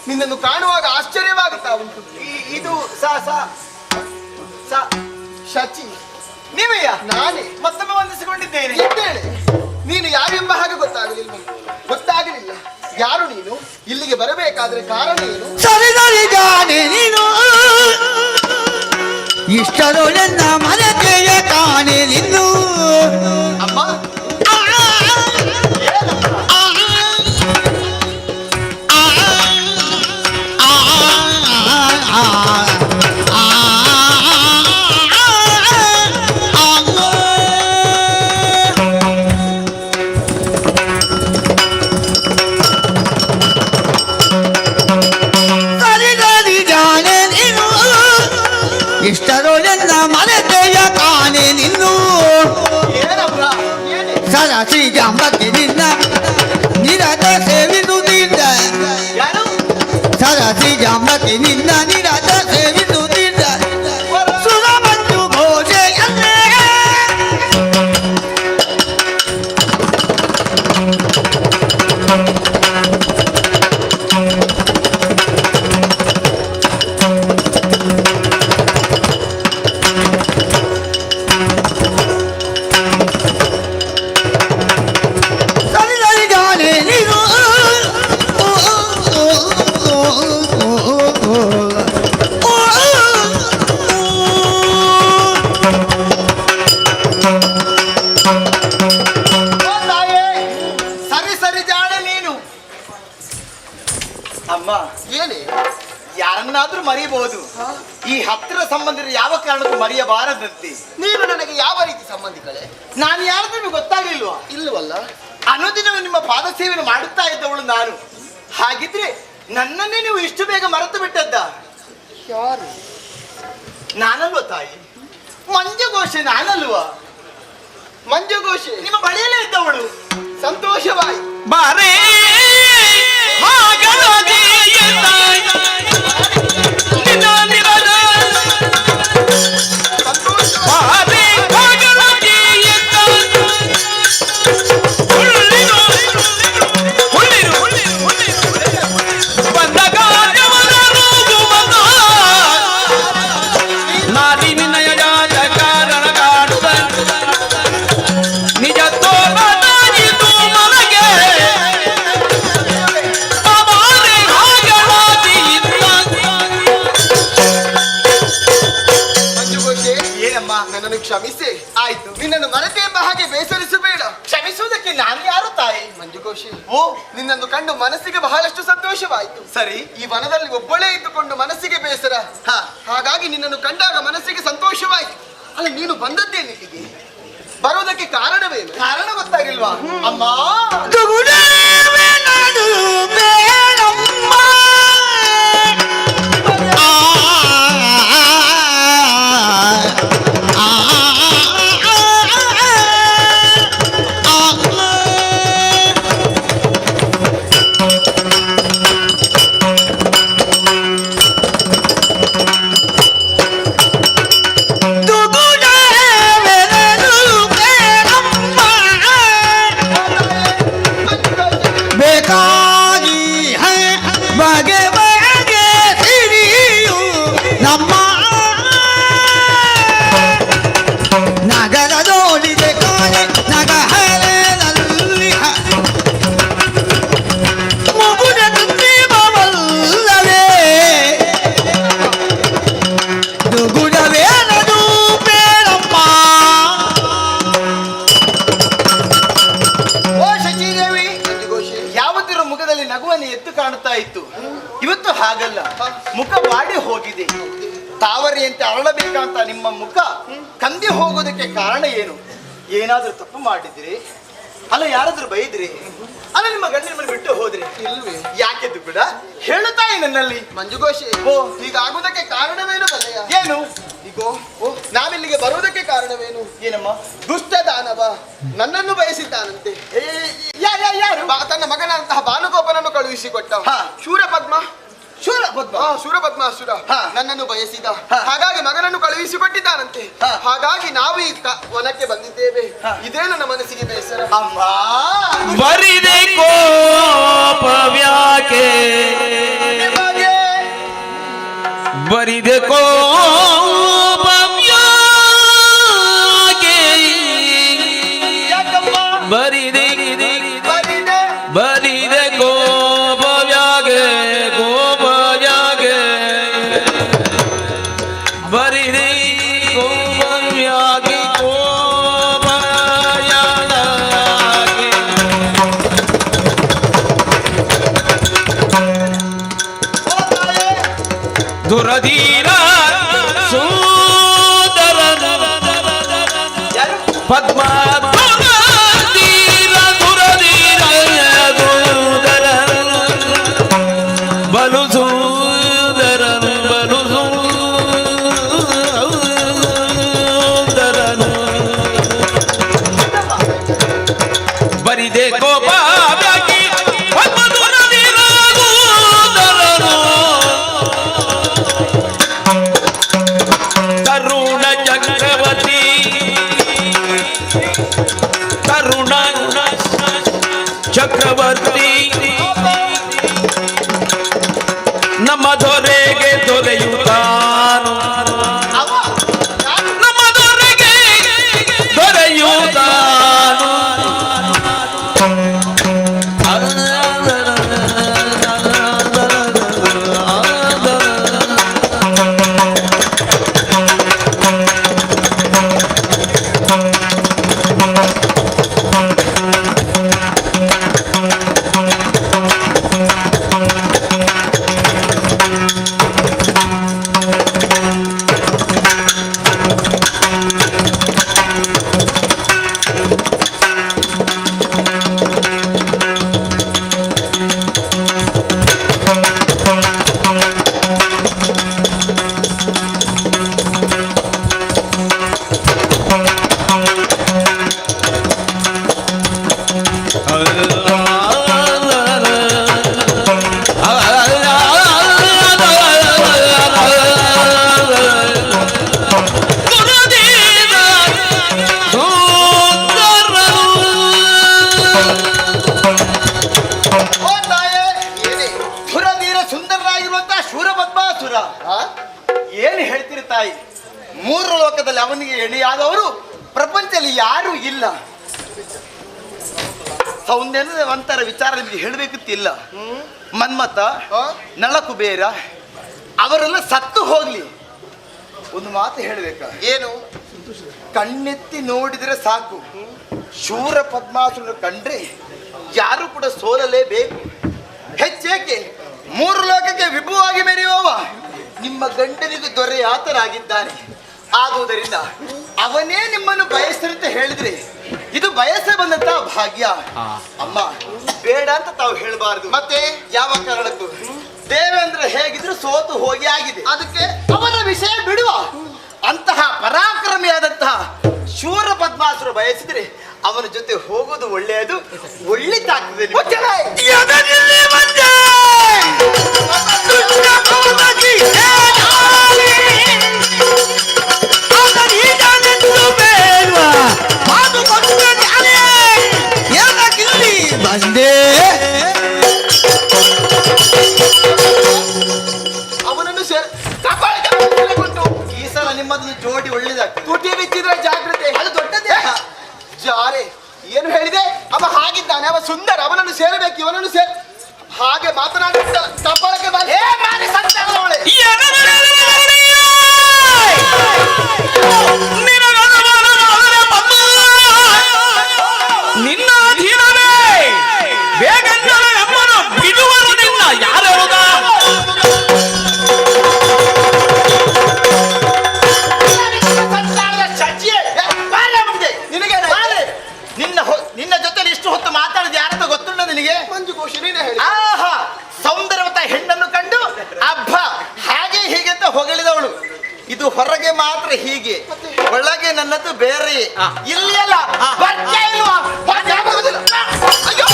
ನಿನ್ನನ್ನು ಕಾಣುವಾಗ ಆಶ್ಚರ್ಯವಾಗುತ್ತಾ ಉಂಟು. ಇದು ಶಚಿ ನೀವಯ್ಯ? ನಾನೇ ಮತ್ತೊಮ್ಮೆ ವಂದಿಸಿಕೊಂಡಿದ್ದೇನೆ. ನೀನು ಯಾರೆಂಬ ಹಾಗೆ ಗೊತ್ತಾಗಲಿಲ್ಲ. ಯಾರು ನೀನು? ಇಲ್ಲಿಗೆ ಬರಬೇಕಾದ್ರೆ ಕಾರಣ ಏನು? ಸರಿದರಿಗಾನೆ ನೀನು ಇಷ್ಟರು ನನ್ನ ಮನತೆಯ ಕಾಣೆ ನಿನ್ನು. ಅಮ್ಮ ಇಷ್ಟರು ನನ್ನ ಮನತೆಯ ಕಾಣೆ ನಿನ್ನು. ಸರಸಿ ಜಾಂಬಕ್ಕೆ ನಿನ್ನ ನಿರತ ಸೇವಿಸುತ್ತಿದ್ದ. ಸರಸಿ ಜಾಂಬಕ್ಕೆ ನಿನ್ನ ನಿರತ ಸೇವಿಸುತ್ತಿದ್ದ. ಸುರ ಮಂಜು ಭೋಜೆಯಲ್ಲೇ ಯಾರನ್ನಾದ್ರೂ ಮರೆಯಬಹುದು, ಈ ಹತ್ತಿರ ಸಂಬಂಧಿಕರು ಯಾವ ಕಾರಣಕ್ಕೂ ಮರೆಯಬಾರದಂತೆ. ನೀನು ನನಗೆ ಯಾವ ರೀತಿ ಸಂಬಂಧಿಗಳೇ? ನಾನು ಯಾರು ನಿಮಗೆ ಗೊತ್ತಾಗಲಿಲ್ವಾ? ಇಲ್ಲವಲ್ಲ. ಅನುದಿನವೂ ನಿಮ್ಮ ಪಾದ ಸೇವೆಯನ್ನು ಮಾಡುತ್ತಾ ಇದ್ದವಳು ನಾನು. ಹಾಗಿದ್ರೆ ನನ್ನನ್ನೇ ನೀವು ಇಷ್ಟು ಬೇಗ ಮರೆತು ಬಿಟ್ಟದ್ದ? ಯಾರು? ನಾನಲ್ವ ತಾಯಿ? ಮಂಜುಘೋಷೆ ನಾನಲ್ವಾ? ಮಂಜುಘೋಷೆ ನಿಮ್ಮ ಬಳಿಯಲ್ಲೇ ಇದ್ದವಳು. ಸಂತೋಷವಾಯಿ ಬಾರೇ ಕ್ಷಮಿಸಿ. ಆಯ್ತು, ನಿನ್ನನ್ನು ಮರೆತೆ ಎಂಬ ಹಾಗೆ ಬೇಸರಿಸಬೇಡ. ಕ್ಷಮಿಸುವುದಕ್ಕೆ ನಾನು ಯಾರು ತಾಯಿ? ಮಂಜುಘೋಷಿ, ಓ, ನಿನ್ನನ್ನು ಕಂಡು ಮನಸ್ಸಿಗೆ ಬಹಳಷ್ಟು ಸಂತೋಷವಾಯಿತು. ಸರಿ, ಈ ವನದಲ್ಲಿ ಒಬ್ಬಳೇ ಇದ್ದುಕೊಂಡು ಮನಸ್ಸಿಗೆ ಬೇಸರ. ಹಾಗಾಗಿ ನಿನ್ನನ್ನು ಕಂಡಾಗ ಮನಸ್ಸಿಗೆ ಸಂತೋಷವಾಯಿತು. ಅಲ್ಲ, ನೀನು ಬಂದದ್ದೇ ಇಲ್ಲಿಗೆ ಬರೋದಕ್ಕೆ ಕಾರಣವೇನು? ಕಾರಣ ಗೊತ್ತಾಗಿಲ್ವಾ ಅಮ್ಮ? ಇವತ್ತು ಹಾಗಲ್ಲ, ಮುಖ ಬಾಡಿ ಹೋಗಿದೆ. ತಾವರಿಯಂತೆ ಅರಳಬೇಕಂತ ನಿಮ್ಮ ಮುಖ ಕಂದಿ ಹೋಗೋದಕ್ಕೆ ಕಾರಣ ಏನು? ಏನಾದ್ರೂ ತಪ್ಪು ಮಾಡಿದ್ರಿ, ಅಲ್ಲ ಯಾರಾದ್ರೂ ಬೈದ್ರಿ, ಅಲ್ಲ ನಿಮ್ಮ ಗಂಡನ ಮನೆ ಬಿಟ್ಟು ಹೋದ್ರಿ, ಇಲ್ವೇ? ಯಾಕೆದ್ದು ಕೂಡ ಹೇಳುತ್ತಾಯಿ ನನ್ನಲ್ಲಿ. ಮಂಜುಘೋಷಿ, ಓ. ಹೀಗಾಗುವುದಕ್ಕೆ ಕಾರಣವೇನು ಬಲ್ಲೆಯ? ಏನು? ಈಗೋ ನಾವಿಲ್ಲಿಗೆ ಬರುವುದಕ್ಕೆ ಕಾರಣವೇನು? ಏನಮ್ಮ? ದುಷ್ಟ ದಾನವ ನನ್ನನ್ನು ಬಯಸಿದ್ದಾನಂತೆ. ಯಾರು? ತನ್ನ ಮಗನಂತಹ ಭಾನುಗೋಪನನ್ನು ಕಳುಹಿಸಿಕೊಟ್ಟ. ಹಾ. ಶೂರಪದ್ಮ ಶೂರಪದ್ಮ. ಶೂರಪದ್ಮಾಸುರ ಹಾ. ನನ್ನನ್ನು ಬಯಸಿದ. ಹಾ. ಹಾಗಾಗಿ ಮಗನನ್ನು ಕಳುಹಿಸಿಕೊಟ್ಟಿದ್ದಾನಂತೆ. ಹಾ. ಹಾಗಾಗಿ ನಾವು ಈ ವನಕ್ಕೆ ಬಂದಿದ್ದೇವೆ. ಹಾ. ಇದೇ ನನ್ನ ಮನಸ್ಸಿಗೆ ಬೇಸರ. ಅಮ್ಮ ಬರಿದೆ ಕೋಪವ್ಯಾಕೆ ನಿಮಗೆ ಬರಿದೆ ಕೋಪವ್ಯಾಕೆ ಯಾಕಮ್ಮ ಬರಿದೆ ಬರಿದೆ? ಬರಿದೆ ಕೋಪವ್ಯಾಕೆ ಕೋಪವ್ಯಾಕೆ ಬರಿದೆ ಕೋಪವ್ಯಾಕೆ ಕೋಪವ್ಯಾಕೆ ಓ ತಾಯೇ, ದುರಧೀರ ಸುಂದರನು ಯಾರು? ಪದ್ಮ ದುರಧೀರ ದುರಧೀರ ದುರಧರನು ಬಲು ಸುಂದರನು ಬಲು ಸುಂದರನು ಬರಿದೆ ಕೋಪ ವ್ಯಾಕಿ ಪದ್ಮ ದುರಧೀರ ದುರಧರನು ತರುಣ ಚಕ್ರವರ್ತಿ ತರುಣ ಚಕ್ರವರ್ತಿ ನಮ್ಮ ದೊರೆಗೆ ದೊರೆಯುತ್ತಾನು ಅವ ಯಾರು? ನಮ್ಮ ದೊರೆಗೆ ದೊರೆಯುತ್ತಾನು ಓ ತಾಯೇ, ಧುರಧೀರ ಸುಂದರರಾಗಿರುವಂತಹ ಶೂರಪದ್ಮಾಸುರ. ಏನು ಹೇಳ್ತೀರಿ ತಾಯಿ? ಮೂರು ಲೋಕದಲ್ಲಿ ಅವನಿಗೆ ಎಣೆಯಾದವರು ಪ್ರಪಂಚದಲ್ಲಿ ಯಾರೂ ಇಲ್ಲ. ಸೌಂದರ್ಯವಂತರ ವಿಚಾರ ನಿಮಗೆ ಹೇಳಬೇಕಿತ್ತಿಲ್ಲ. ಮನ್ಮಥ, ನಳಕುಬೇರ ಅವರೆಲ್ಲ ಸತ್ತು ಹೋಗ್ಲಿ, ಒಂದು ಮಾತು ಹೇಳಬೇಕಾ? ಏನು? ಕಣ್ಣೆತ್ತಿ ನೋಡಿದರೆ ಸಾಕು, ಶೂರ ಪದ್ಮಾಸುರನ್ನು ಕಂಡ್ರೆ ಯಾರು ಕೂಡ ಸೋಲಲೇಬೇಕು. ಹೆಚ್ಚೇಕೆ ಮೂರು ಲೋಕಕ್ಕೆ ವಿಭುವಾಗಿ ಮೆರೆಯುವವ ನಿಮ್ಮ ಗಂಡನಿಗೆ ದೊರೆಯಾತನಾಗಿದ್ದಾನೆ. ಆಗುವುದರಿಂದ ಅವನೇ ನಿಮ್ಮನ್ನು ಬಯಸ್ತಂತ ಹೇಳಿದ್ರೆ ಇದು ಬಯಸೇ ಬಂದಂತ ಭಾಗ್ಯ. ಅಮ್ಮ ಬೇಡ ಅಂತ ತಾವು ಹೇಳಬಾರ್ದು. ಮತ್ತೆ ಯಾವ ಕಾರಣಕ್ಕೂ ದೇವೇಂದ್ರ ಹೇಗಿದ್ರು ಸೋತು ಹೋಗಿ ಆಗಿದೆ. ಅದಕ್ಕೆ ಅವನ ವಿಷಯ ಬಿಡುವ. ಅಂತಹ ಪರಾಕ್ರಮಿಯಾದಂತಹ ಶೂರ ಪದ್ಮಾಸುರ ಬಯಸಿದ್ರೆ ಅವನ ಜೊತೆ ಹೋಗೋದು ಒಳ್ಳೆಯದು, ಒಳ್ಳಿತಾಗ್ತದೆ. ಬಂದೆ ಅವನನ್ನು ಈ ಸಲ ನಿಮ್ಮದನ್ನು ಜೋಡಿ ಒಳ್ಳೆದಾಗ್ತದೆ. ತುಟಿ ಬಿಚ್ಚಿದ್ರೆ ಜಾಗ್ರತೆ. ಅದು ದೊಡ್ಡದೇ. ಜಾರೆ ಏನು ಹೇಳಿದೆ? ಅವ ಹಾಗಿದ್ದಾನೆ, ಅವ ಸುಂದರ, ಅವನನ್ನು ಸೇರಬೇಕು, ಇವನನ್ನು ಹಾಗೆ ಮಾತನಾಡುತ್ತ ಕಪಾಳಕ್ಕೆ ಬಾ. ನಿನ್ನ ಅಧೀನವೇ ಬೇಗಂದರ ನಮ್ಮನ್ನು ಬಿಡುವರು ನಿನ್ನ ಯಾರವಗ ನಿನಗೆ ಮಾತ್ರ ಹೀಗೆ, ಒಳಗೆ ನನ್ನದು ಬೇರೆ. ಆ. ಇಲ್ಲಿ ಅಲ್ಲ, ಬರ್ತಾ ಇಲ್ವಾ? ಬರ್ತಾ ಆಗುದಿಲ್ಲ. ಅಯ್ಯೋ!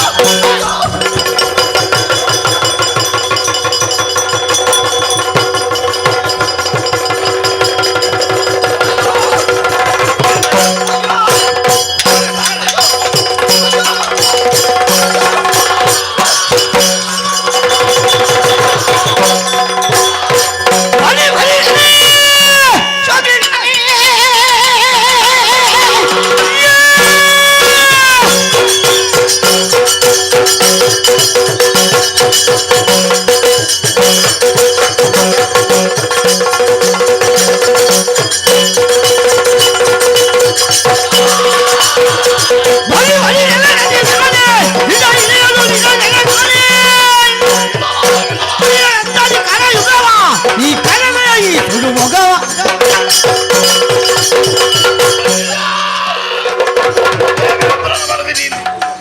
ಈ ಕನ್ನಡ ಈ ಸುಡು ಮೊಗವ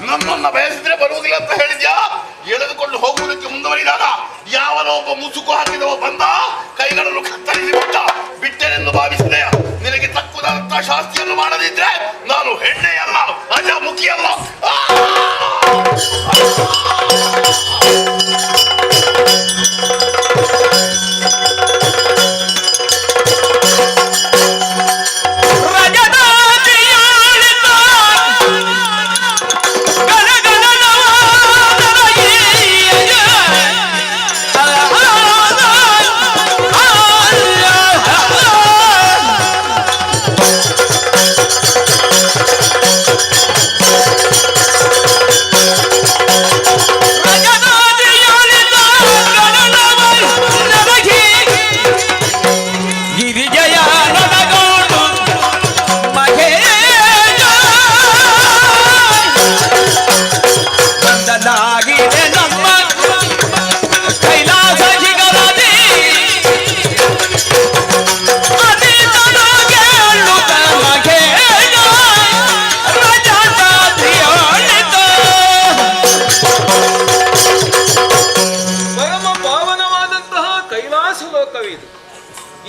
ನನ್ನನ್ನ ಬಯಸಿದ್ರೆ ಬರುವುದಿಲ್ಲ ಅಂತ ಹೇಳಿದ್ಯಾ? ಎಳೆದುಕೊಂಡು ಹೋಗುವುದಕ್ಕೆ ಮುಂದುವರಿದಾಗ ಯಾವನೋ ಒಬ್ಬ ಮುಸುಕು ಹಾಕಿದವ ಬಂದ, ಕೈಗಳನ್ನು ಕತ್ತರಿಸಿ ಬಿಟ್ಟೆನೆಂದು ಭಾವಿಸಿದೆಯ. ನಿನಗೆ ತಕ್ಕುದಾದಂತಹ ಶಾಸ್ತಿಯನ್ನು ಮಾಡದಿದ್ರೆ ನಾನು ಹೆಣ್ಣೆಯಲ್ಲ, ಅಜಮುಖಿಯಲ್ಲ.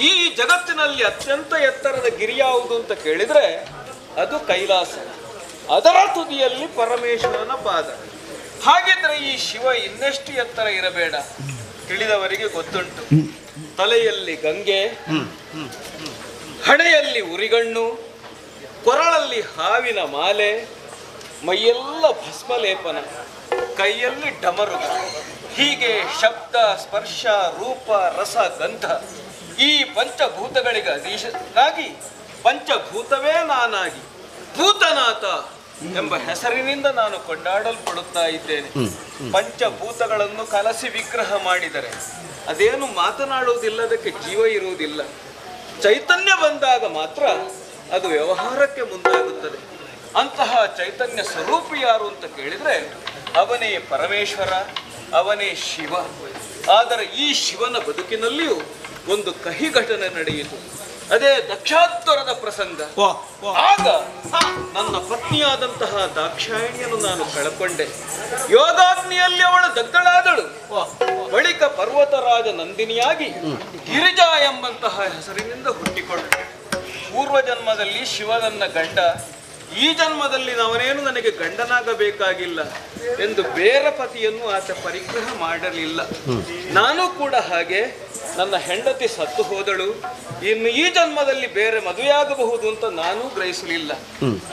ಈ ಜಗತ್ತಿನಲ್ಲಿ ಅತ್ಯಂತ ಎತ್ತರದ ಗಿರಿ ಯಾವುದು ಅಂತ ಕೇಳಿದ್ರೆ ಅದು ಕೈಲಾಸ. ಅದರ ತುದಿಯಲ್ಲಿ ಪರಮೇಶ್ವರನ ಪಾದ. ಹಾಗಿದ್ರೆ ಈ ಶಿವ ಇನ್ನೆಷ್ಟು ಎತ್ತರ ಇರಬೇಡ? ತಿಳಿದವರಿಗೆ ಗೊತ್ತುಂಟು. ತಲೆಯಲ್ಲಿ ಗಂಗೆ, ಹಣೆಯಲ್ಲಿ ಉರಿಗಣ್ಣು, ಕೊರಳಲ್ಲಿ ಹಾವಿನ ಮಾಲೆ, ಮೈಯೆಲ್ಲ ಭಸ್ಮಲೇಪನ, ಕೈಯಲ್ಲಿ ಡಮರುಗ. ಹೀಗೆ ಶಬ್ದ, ಸ್ಪರ್ಶ, ರೂಪ, ರಸ, ಗಂಧ ಈ ಪಂಚಭೂತಗಳಿಗೆ ಅಧೀಶನಾಗಿ ಪಂಚಭೂತವೇ ನಾನಾಗಿ ಭೂತನಾಥ ಎಂಬ ಹೆಸರಿನಿಂದ ನಾನು ಕೊಂಡಾಡಲ್ಪಡುತ್ತಾ ಇದ್ದೇನೆ. ಪಂಚಭೂತಗಳನ್ನು ಕಲಸಿ ವಿಗ್ರಹ ಮಾಡಿದರೆ ಅದೇನು ಮಾತನಾಡುವುದಿಲ್ಲದಕ್ಕೆ ಜೀವ ಇರುವುದಿಲ್ಲ. ಚೈತನ್ಯ ಬಂದಾಗ ಮಾತ್ರ ಅದು ವ್ಯವಹಾರಕ್ಕೆ ಮುಂದಾಗುತ್ತದೆ. ಅಂತಹ ಚೈತನ್ಯ ಸ್ವರೂಪಿ ಯಾರು ಅಂತ ಕೇಳಿದ್ರೆ ಅವನೇ ಪರಮೇಶ್ವರ, ಅವನೇ ಶಿವ. ಆದರೆ ಈ ಶಿವನ ಬದುಕಿನಲ್ಲಿಯೂ ಒಂದು ಕಹಿ ಘಟನೆ ನಡೆಯಿತು. ಅದೇ ದಕ್ಷಾಧ್ವರದ ಪ್ರಸಂಗ. ಆಗ ನನ್ನ ಪತ್ನಿಯಾದಂತಹ ದಾಕ್ಷಾಯಣಿಯನ್ನು ನಾನು ಕಳಕೊಂಡೆ. ಯೋಗಾಗ್ನಿಯಲ್ಲಿ ಅವಳು ದಗ್ಧಳಾದಳು. ಬಳಿಕ ಪರ್ವತರಾಜ ನಂದಿನಿಯಾಗಿ ಗಿರಿಜಾ ಎಂಬಂತಹ ಹೆಸರಿನಿಂದ ಹುಟ್ಟಿಕೊಂಡಳು. ಪೂರ್ವ ಜನ್ಮದಲ್ಲಿ ಶಿವನನ್ನ ಗಂಡ, ಈ ಜನ್ಮದಲ್ಲಿ ನಾವನೇನು ನನಗೆ ಗಂಡನಾಗಬೇಕಾಗಿಲ್ಲ ಎಂದು ಬೇರೆ ಪತಿಯನ್ನು ಆತ ಪರಿಗ್ರಹ ಮಾಡಲಿಲ್ಲ. ನಾನು ಕೂಡ ಹಾಗೆ. ನನ್ನ ಹೆಂಡತಿ ಸತ್ತು ಹೋದಳು, ಇನ್ನು ಈ ಜನ್ಮದಲ್ಲಿ ಬೇರೆ ಮದುವೆಯಾಗಬಹುದು ಅಂತ ನಾನು ಗ್ರಹಿಸಲಿಲ್ಲ.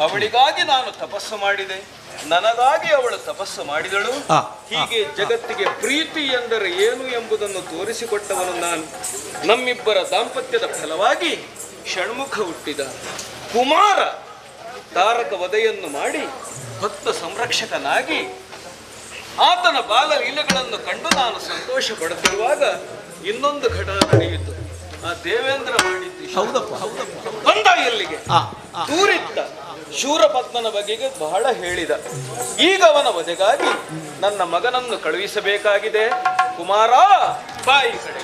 ಅವಳಿಗಾಗಿ ನಾನು ತಪಸ್ಸು ಮಾಡಿದೆ, ನನಗಾಗಿ ಅವಳು ತಪಸ್ಸು ಮಾಡಿದಳು. ಹೀಗೆ ಜಗತ್ತಿಗೆ ಪ್ರೀತಿ ಎಂದರೆ ಏನು ಎಂಬುದನ್ನು ತೋರಿಸಿಕೊಟ್ಟವನು ನಾನು. ನಮ್ಮಿಬ್ಬರ ದಾಂಪತ್ಯದ ಫಲವಾಗಿ ಷಣ್ಮುಖ ಹುಟ್ಟಿದ. ಕುಮಾರ ತಾರಕ ವಧೆಯನ್ನು ಮಾಡಿ ಭಕ್ತ ಸಂರಕ್ಷಕನಾಗಿ ಆತನ ಬಾಲ ಲೀಲೆಗಳನ್ನು ಕಂಡು ನಾನು ಸಂತೋಷ ಪಡುತ್ತಿರುವಾಗ ಇನ್ನೊಂದು ಘಟನೆ ನಡೆಯಿತು. ಆ ದೇವೇಂದ್ರ ಮಾಡಿದ್ದು ಬಂದ ಎಲ್ಲಿಗೆ ದೂರಿದ್ದ ಶೂರಪದ್ಮನ ಬಗೆಗೆ ಬಹಳ ಹೇಳಿದ. ಈಗ ಅವನ ವಧೆಗಾಗಿ ನನ್ನ ಮಗನನ್ನು ಕಳುಹಿಸಬೇಕಾಗಿದೆ. ಕುಮಾರ ಬಾಯಿ ಕಡೆ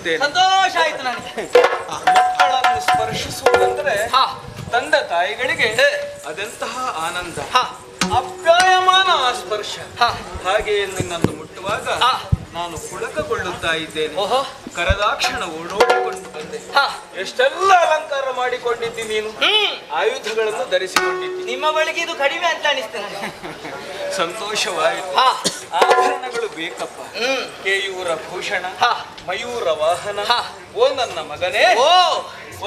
ಕರೆಸಿದ್ದೇನೆ. ಸಂತೋಷ ಆಯ್ತು ನನಗೆ. ಮಕ್ಕಳನ್ನು ಸ್ಪರ್ಶಿಸುವುದಂದ್ರೆ ಹಾ ತಂದೆ ತಾಯಿಗಳಿಗೆ ಅದೆಂತಹ ಆನಂದ. ಹಾ ಅಪ್ಯಾಯಮಾನ ಆ ಸ್ಪರ್ಶ. ಹಾ ಹಾಗೆ ನಿನ್ನನ್ನು ಮುಟ್ಟುವಾಗ ಹಾ ನಾನು ಪುಳಕಗೊಳ್ಳುತ್ತಾ ಇದ್ದೇನೆ. ಓಹೋ ಕರೆದಾಕ್ಷಣ ಓಡೋಡಿಕೊಂಡು ಬಂದೆ. ಹಾ ಎಷ್ಟೆಲ್ಲ ಅಲಂಕಾರ ಮಾಡಿಕೊಂಡಿದ್ದಿ ನೀನು, ಆಯುಧಗಳನ್ನು ಧರಿಸಿಕೊಂಡಿದ್ದಿ. ನಿಮ್ಮ ಬಳಿಗೆ ಇದು ಕಡಿಮೆ ಅಂತ ಅನಿಸ್ತೇನೆ ನನಗೆ. ಸಂತೋಷವಾಯಿತು. ಹಾ ಆಭರಣಗಳು ಬೇಕಪ್ಪ. ಕೇಯೂರ ಭೂಷಣ, ಹಾ ಮಯೂರ ವಾಹನ. ಹಾ. ಓ ನನ್ನ ಮಗನೇ, ಓ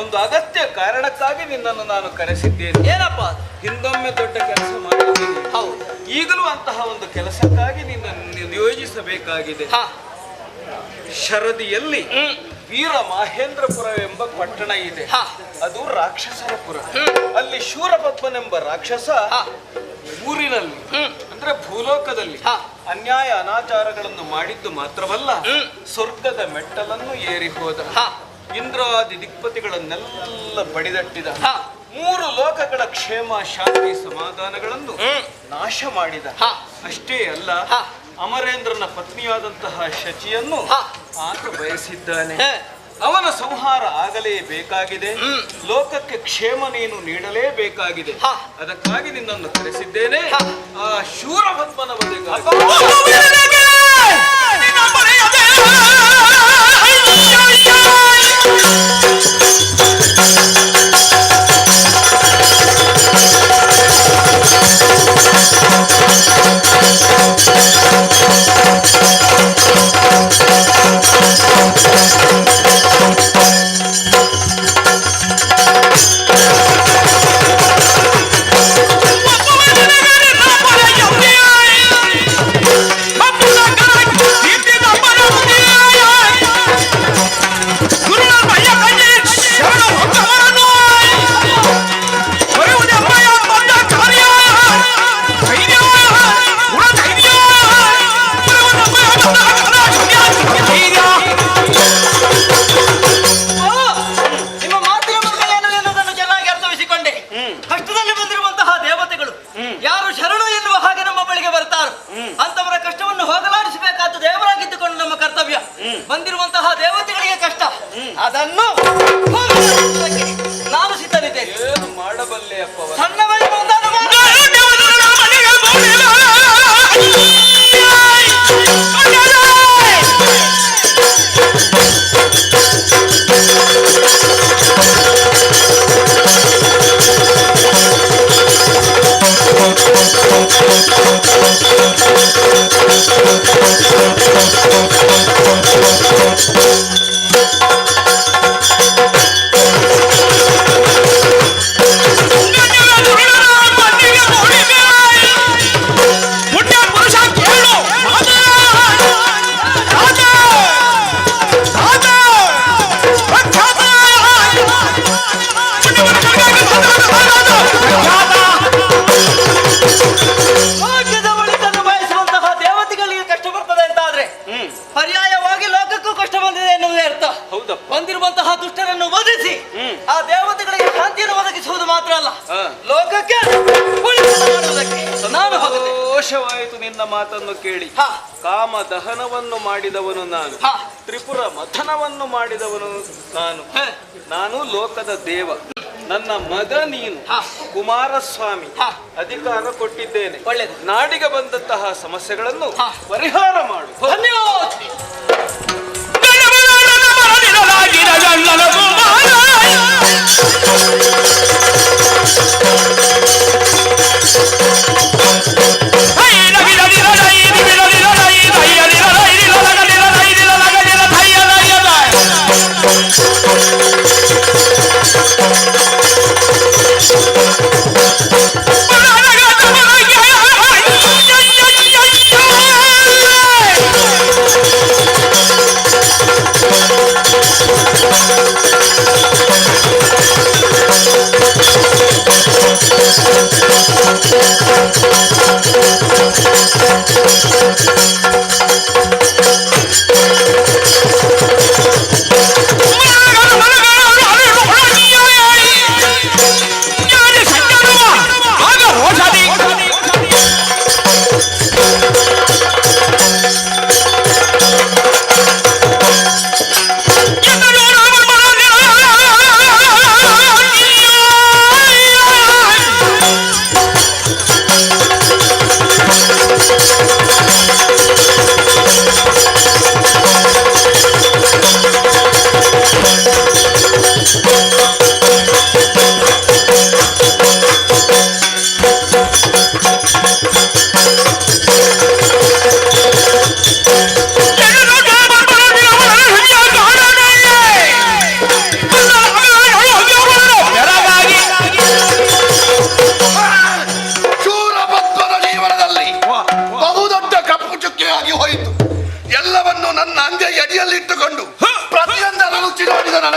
ಒಂದು ಅಗತ್ಯ ಕಾರಣಕ್ಕಾಗಿ ನಿನ್ನನ್ನು ನಾನು ಕರೆಸಿದ್ದೇನೆ. ಏನಪ್ಪ ಅದು? ಹಿಂದೊಮ್ಮೆ ದೊಡ್ಡ ಕೆಲಸ ಮಾಡಿದ್ದೀನಿ. ಹೌದು. ಈಗಲೂ ಅಂತಹ ಒಂದು ಕೆಲಸಕ್ಕಾಗಿ ನಿನ್ನನ್ನು ನಿಯೋಜಿಸಬೇಕಾಗಿದೆ. ಹಾ ಶರದಿಯಲ್ಲಿ ವೀರ ಮಹೇಂದ್ರಪುರ ಎಂಬ ಪಟ್ಟಣ ಇದೆ. ಹಾ ಅದು ರಾಕ್ಷಸರ ಪುರ. ಅಲ್ಲಿ ಶೂರಪದ್ಮನೆಂಬ ರಾಕ್ಷಸ ಹಾ ಊರಿನಲ್ಲಿ ಅಂದ್ರೆ ಭೂಲೋಕದಲ್ಲಿ ಹಾ ಅನ್ಯಾಯ ಅನಾಚಾರಗಳನ್ನು ಮಾಡಿದ್ದು ಮಾತ್ರವಲ್ಲ, ಸ್ವರ್ಗದ ಮೆಟ್ಟಲನ್ನು ಏರಿ ಹೋದ. ಹಾ ಇಂದ್ರಾದಿ ದಿಕ್ಪತಿಗಳನ್ನೆಲ್ಲ ಬಡಿದಟ್ಟಿದ. ಹಾ 3 ಲೋಕಗಳ ಕ್ಷೇಮ ಶಾಂತಿ ಸಮಾಧಾನಗಳನ್ನು ನಾಶ ಮಾಡಿದ. ಹಾ ಅಷ್ಟೇ ಅಲ್ಲ, ಹಾ ಅಮರೇಂದ್ರನ ಪತ್ನಿಯಾದಂತಹ ಶಚಿಯನ್ನು ಹಾ ಆತ ಬಯಸಿದ್ದಾನೆ. ಹೇ. ಅವನ ಸಂಹಾರ ಆಗಲೇಬೇಕಾಗಿದೆ. ಲೋಕಕ್ಕೆ ಕ್ಷೇಮ ನೀನು ನೀಡಲೇಬೇಕಾಗಿದೆ. ಹಾ. ಅದಕ್ಕಾಗಿ ನಿನ್ನನ್ನು ಕರೆಸಿದ್ದೇನೆ. ಹಾ. ಆ ಶೂರಪದ್ಮನ ವಧೆಗಾಗಿ. ನಿಮ್ಮ ಮಾತಿನ ಮರ್ಮವೇನು ಎನ್ನುವುದನ್ನು ಚೆನ್ನಾಗಿ ಅರ್ಥವಿಸಿಕೊಂಡೆ. ಕಷ್ಟದಲ್ಲಿ ಬಂದಿರುವಂತಹ ದೇವತೆಗಳು ಯಾರು ಶರಣು ಎನ್ನುವ ಹಾಗೆ ನಮ್ಮ ಬಳಿಗೆ ಬರ್ತಾರೋ ಅಂತವರ ಕಷ್ಟವನ್ನು ಹೋಗಲಾಡಿಸಬೇಕಾದ ದೇವರಾಗಿದ್ದುಕೊಂಡು ನಮ್ಮ ಕರ್ತವ್ಯ. ಬಂದಿರುವಂತಹ ದೇವತೆಗಳಿಗೆ ಕಷ್ಟ, ಅದನ್ನು ಹೋಗಲಾಡಿಸುವುದಕ್ಕೆ ನಾನು ಸಿದ್ಧನಿದ್ದೇನೆ. ಏನು ಮಾಡಬಲ್ಲೆ ಅಪ್ಪ. ಸಣ್ಣ ಬಳಿ ಬಂದಾನು ಭಾಗ್ಯದ ಒಳಿತನ್ನು ಬಯಸುವಂತಹ ದೇವತೆಗಳಿಗೆ ಕಷ್ಟ ಬರ್ತದೆ ಅಂತ ಆದ್ರೆ ಪರ್ಯಾಯವಾಗಿ ಲೋಕಕ್ಕೂ ಕಷ್ಟ ಬಂದಿದೆ ಎನ್ನುವುದೇ ಅರ್ಥ. ಹೌದಪ್ಪ. ಬಂದಿರುವಂತಹ ದುಷ್ಟರನ್ನು ವಧಿಸಿ ಆ ದೇವತೆಗಳಿಗೆ ಶಾಂತಿಯನ್ನು ಒದಗಿಸುವುದು ಮಾತ್ರ ಅಲ್ಲ, ಹಾ. ಲೋಕಕ್ಕೆ ಒಳಿತನ್ನು ಮಾಡುವುದಕ್ಕೆ ನಾನು ಹೋಗುತ್ತೆ. ಸಂತೋಷವಾಯಿತು ನಿನ್ನ ಮಾತನ್ನು ಕೇಳಿ. ಹಾ ಕಾಮ ದಹನವನ್ನು ಮಾಡಿದವನು ನಾನು, ಹಾ ತ್ರಿಪುರ ಮಥನವನ್ನು ಮಾಡಿದವನು ನಾನು. ಹೇ. ನಾನು ಲೋಕದ ದೇವ, ನನ್ನ ಮಗ ನೀನು. ಹಾ. ಕುಮಾರಸ್ವಾಮಿ. ಹಾ. ಅಧಿಕಾರ ಕೊಟ್ಟಿದ್ದೇನೆ. ಒಳ್ಳೆದು. ನಾಡಿಗೆ ಬಂದಂತಹ ಸಮಸ್ಯೆಗಳನ್ನು ಹಾ. ಪರಿಹಾರ ಮಾಡು. ಧನ್ಯವಾದ. Hey!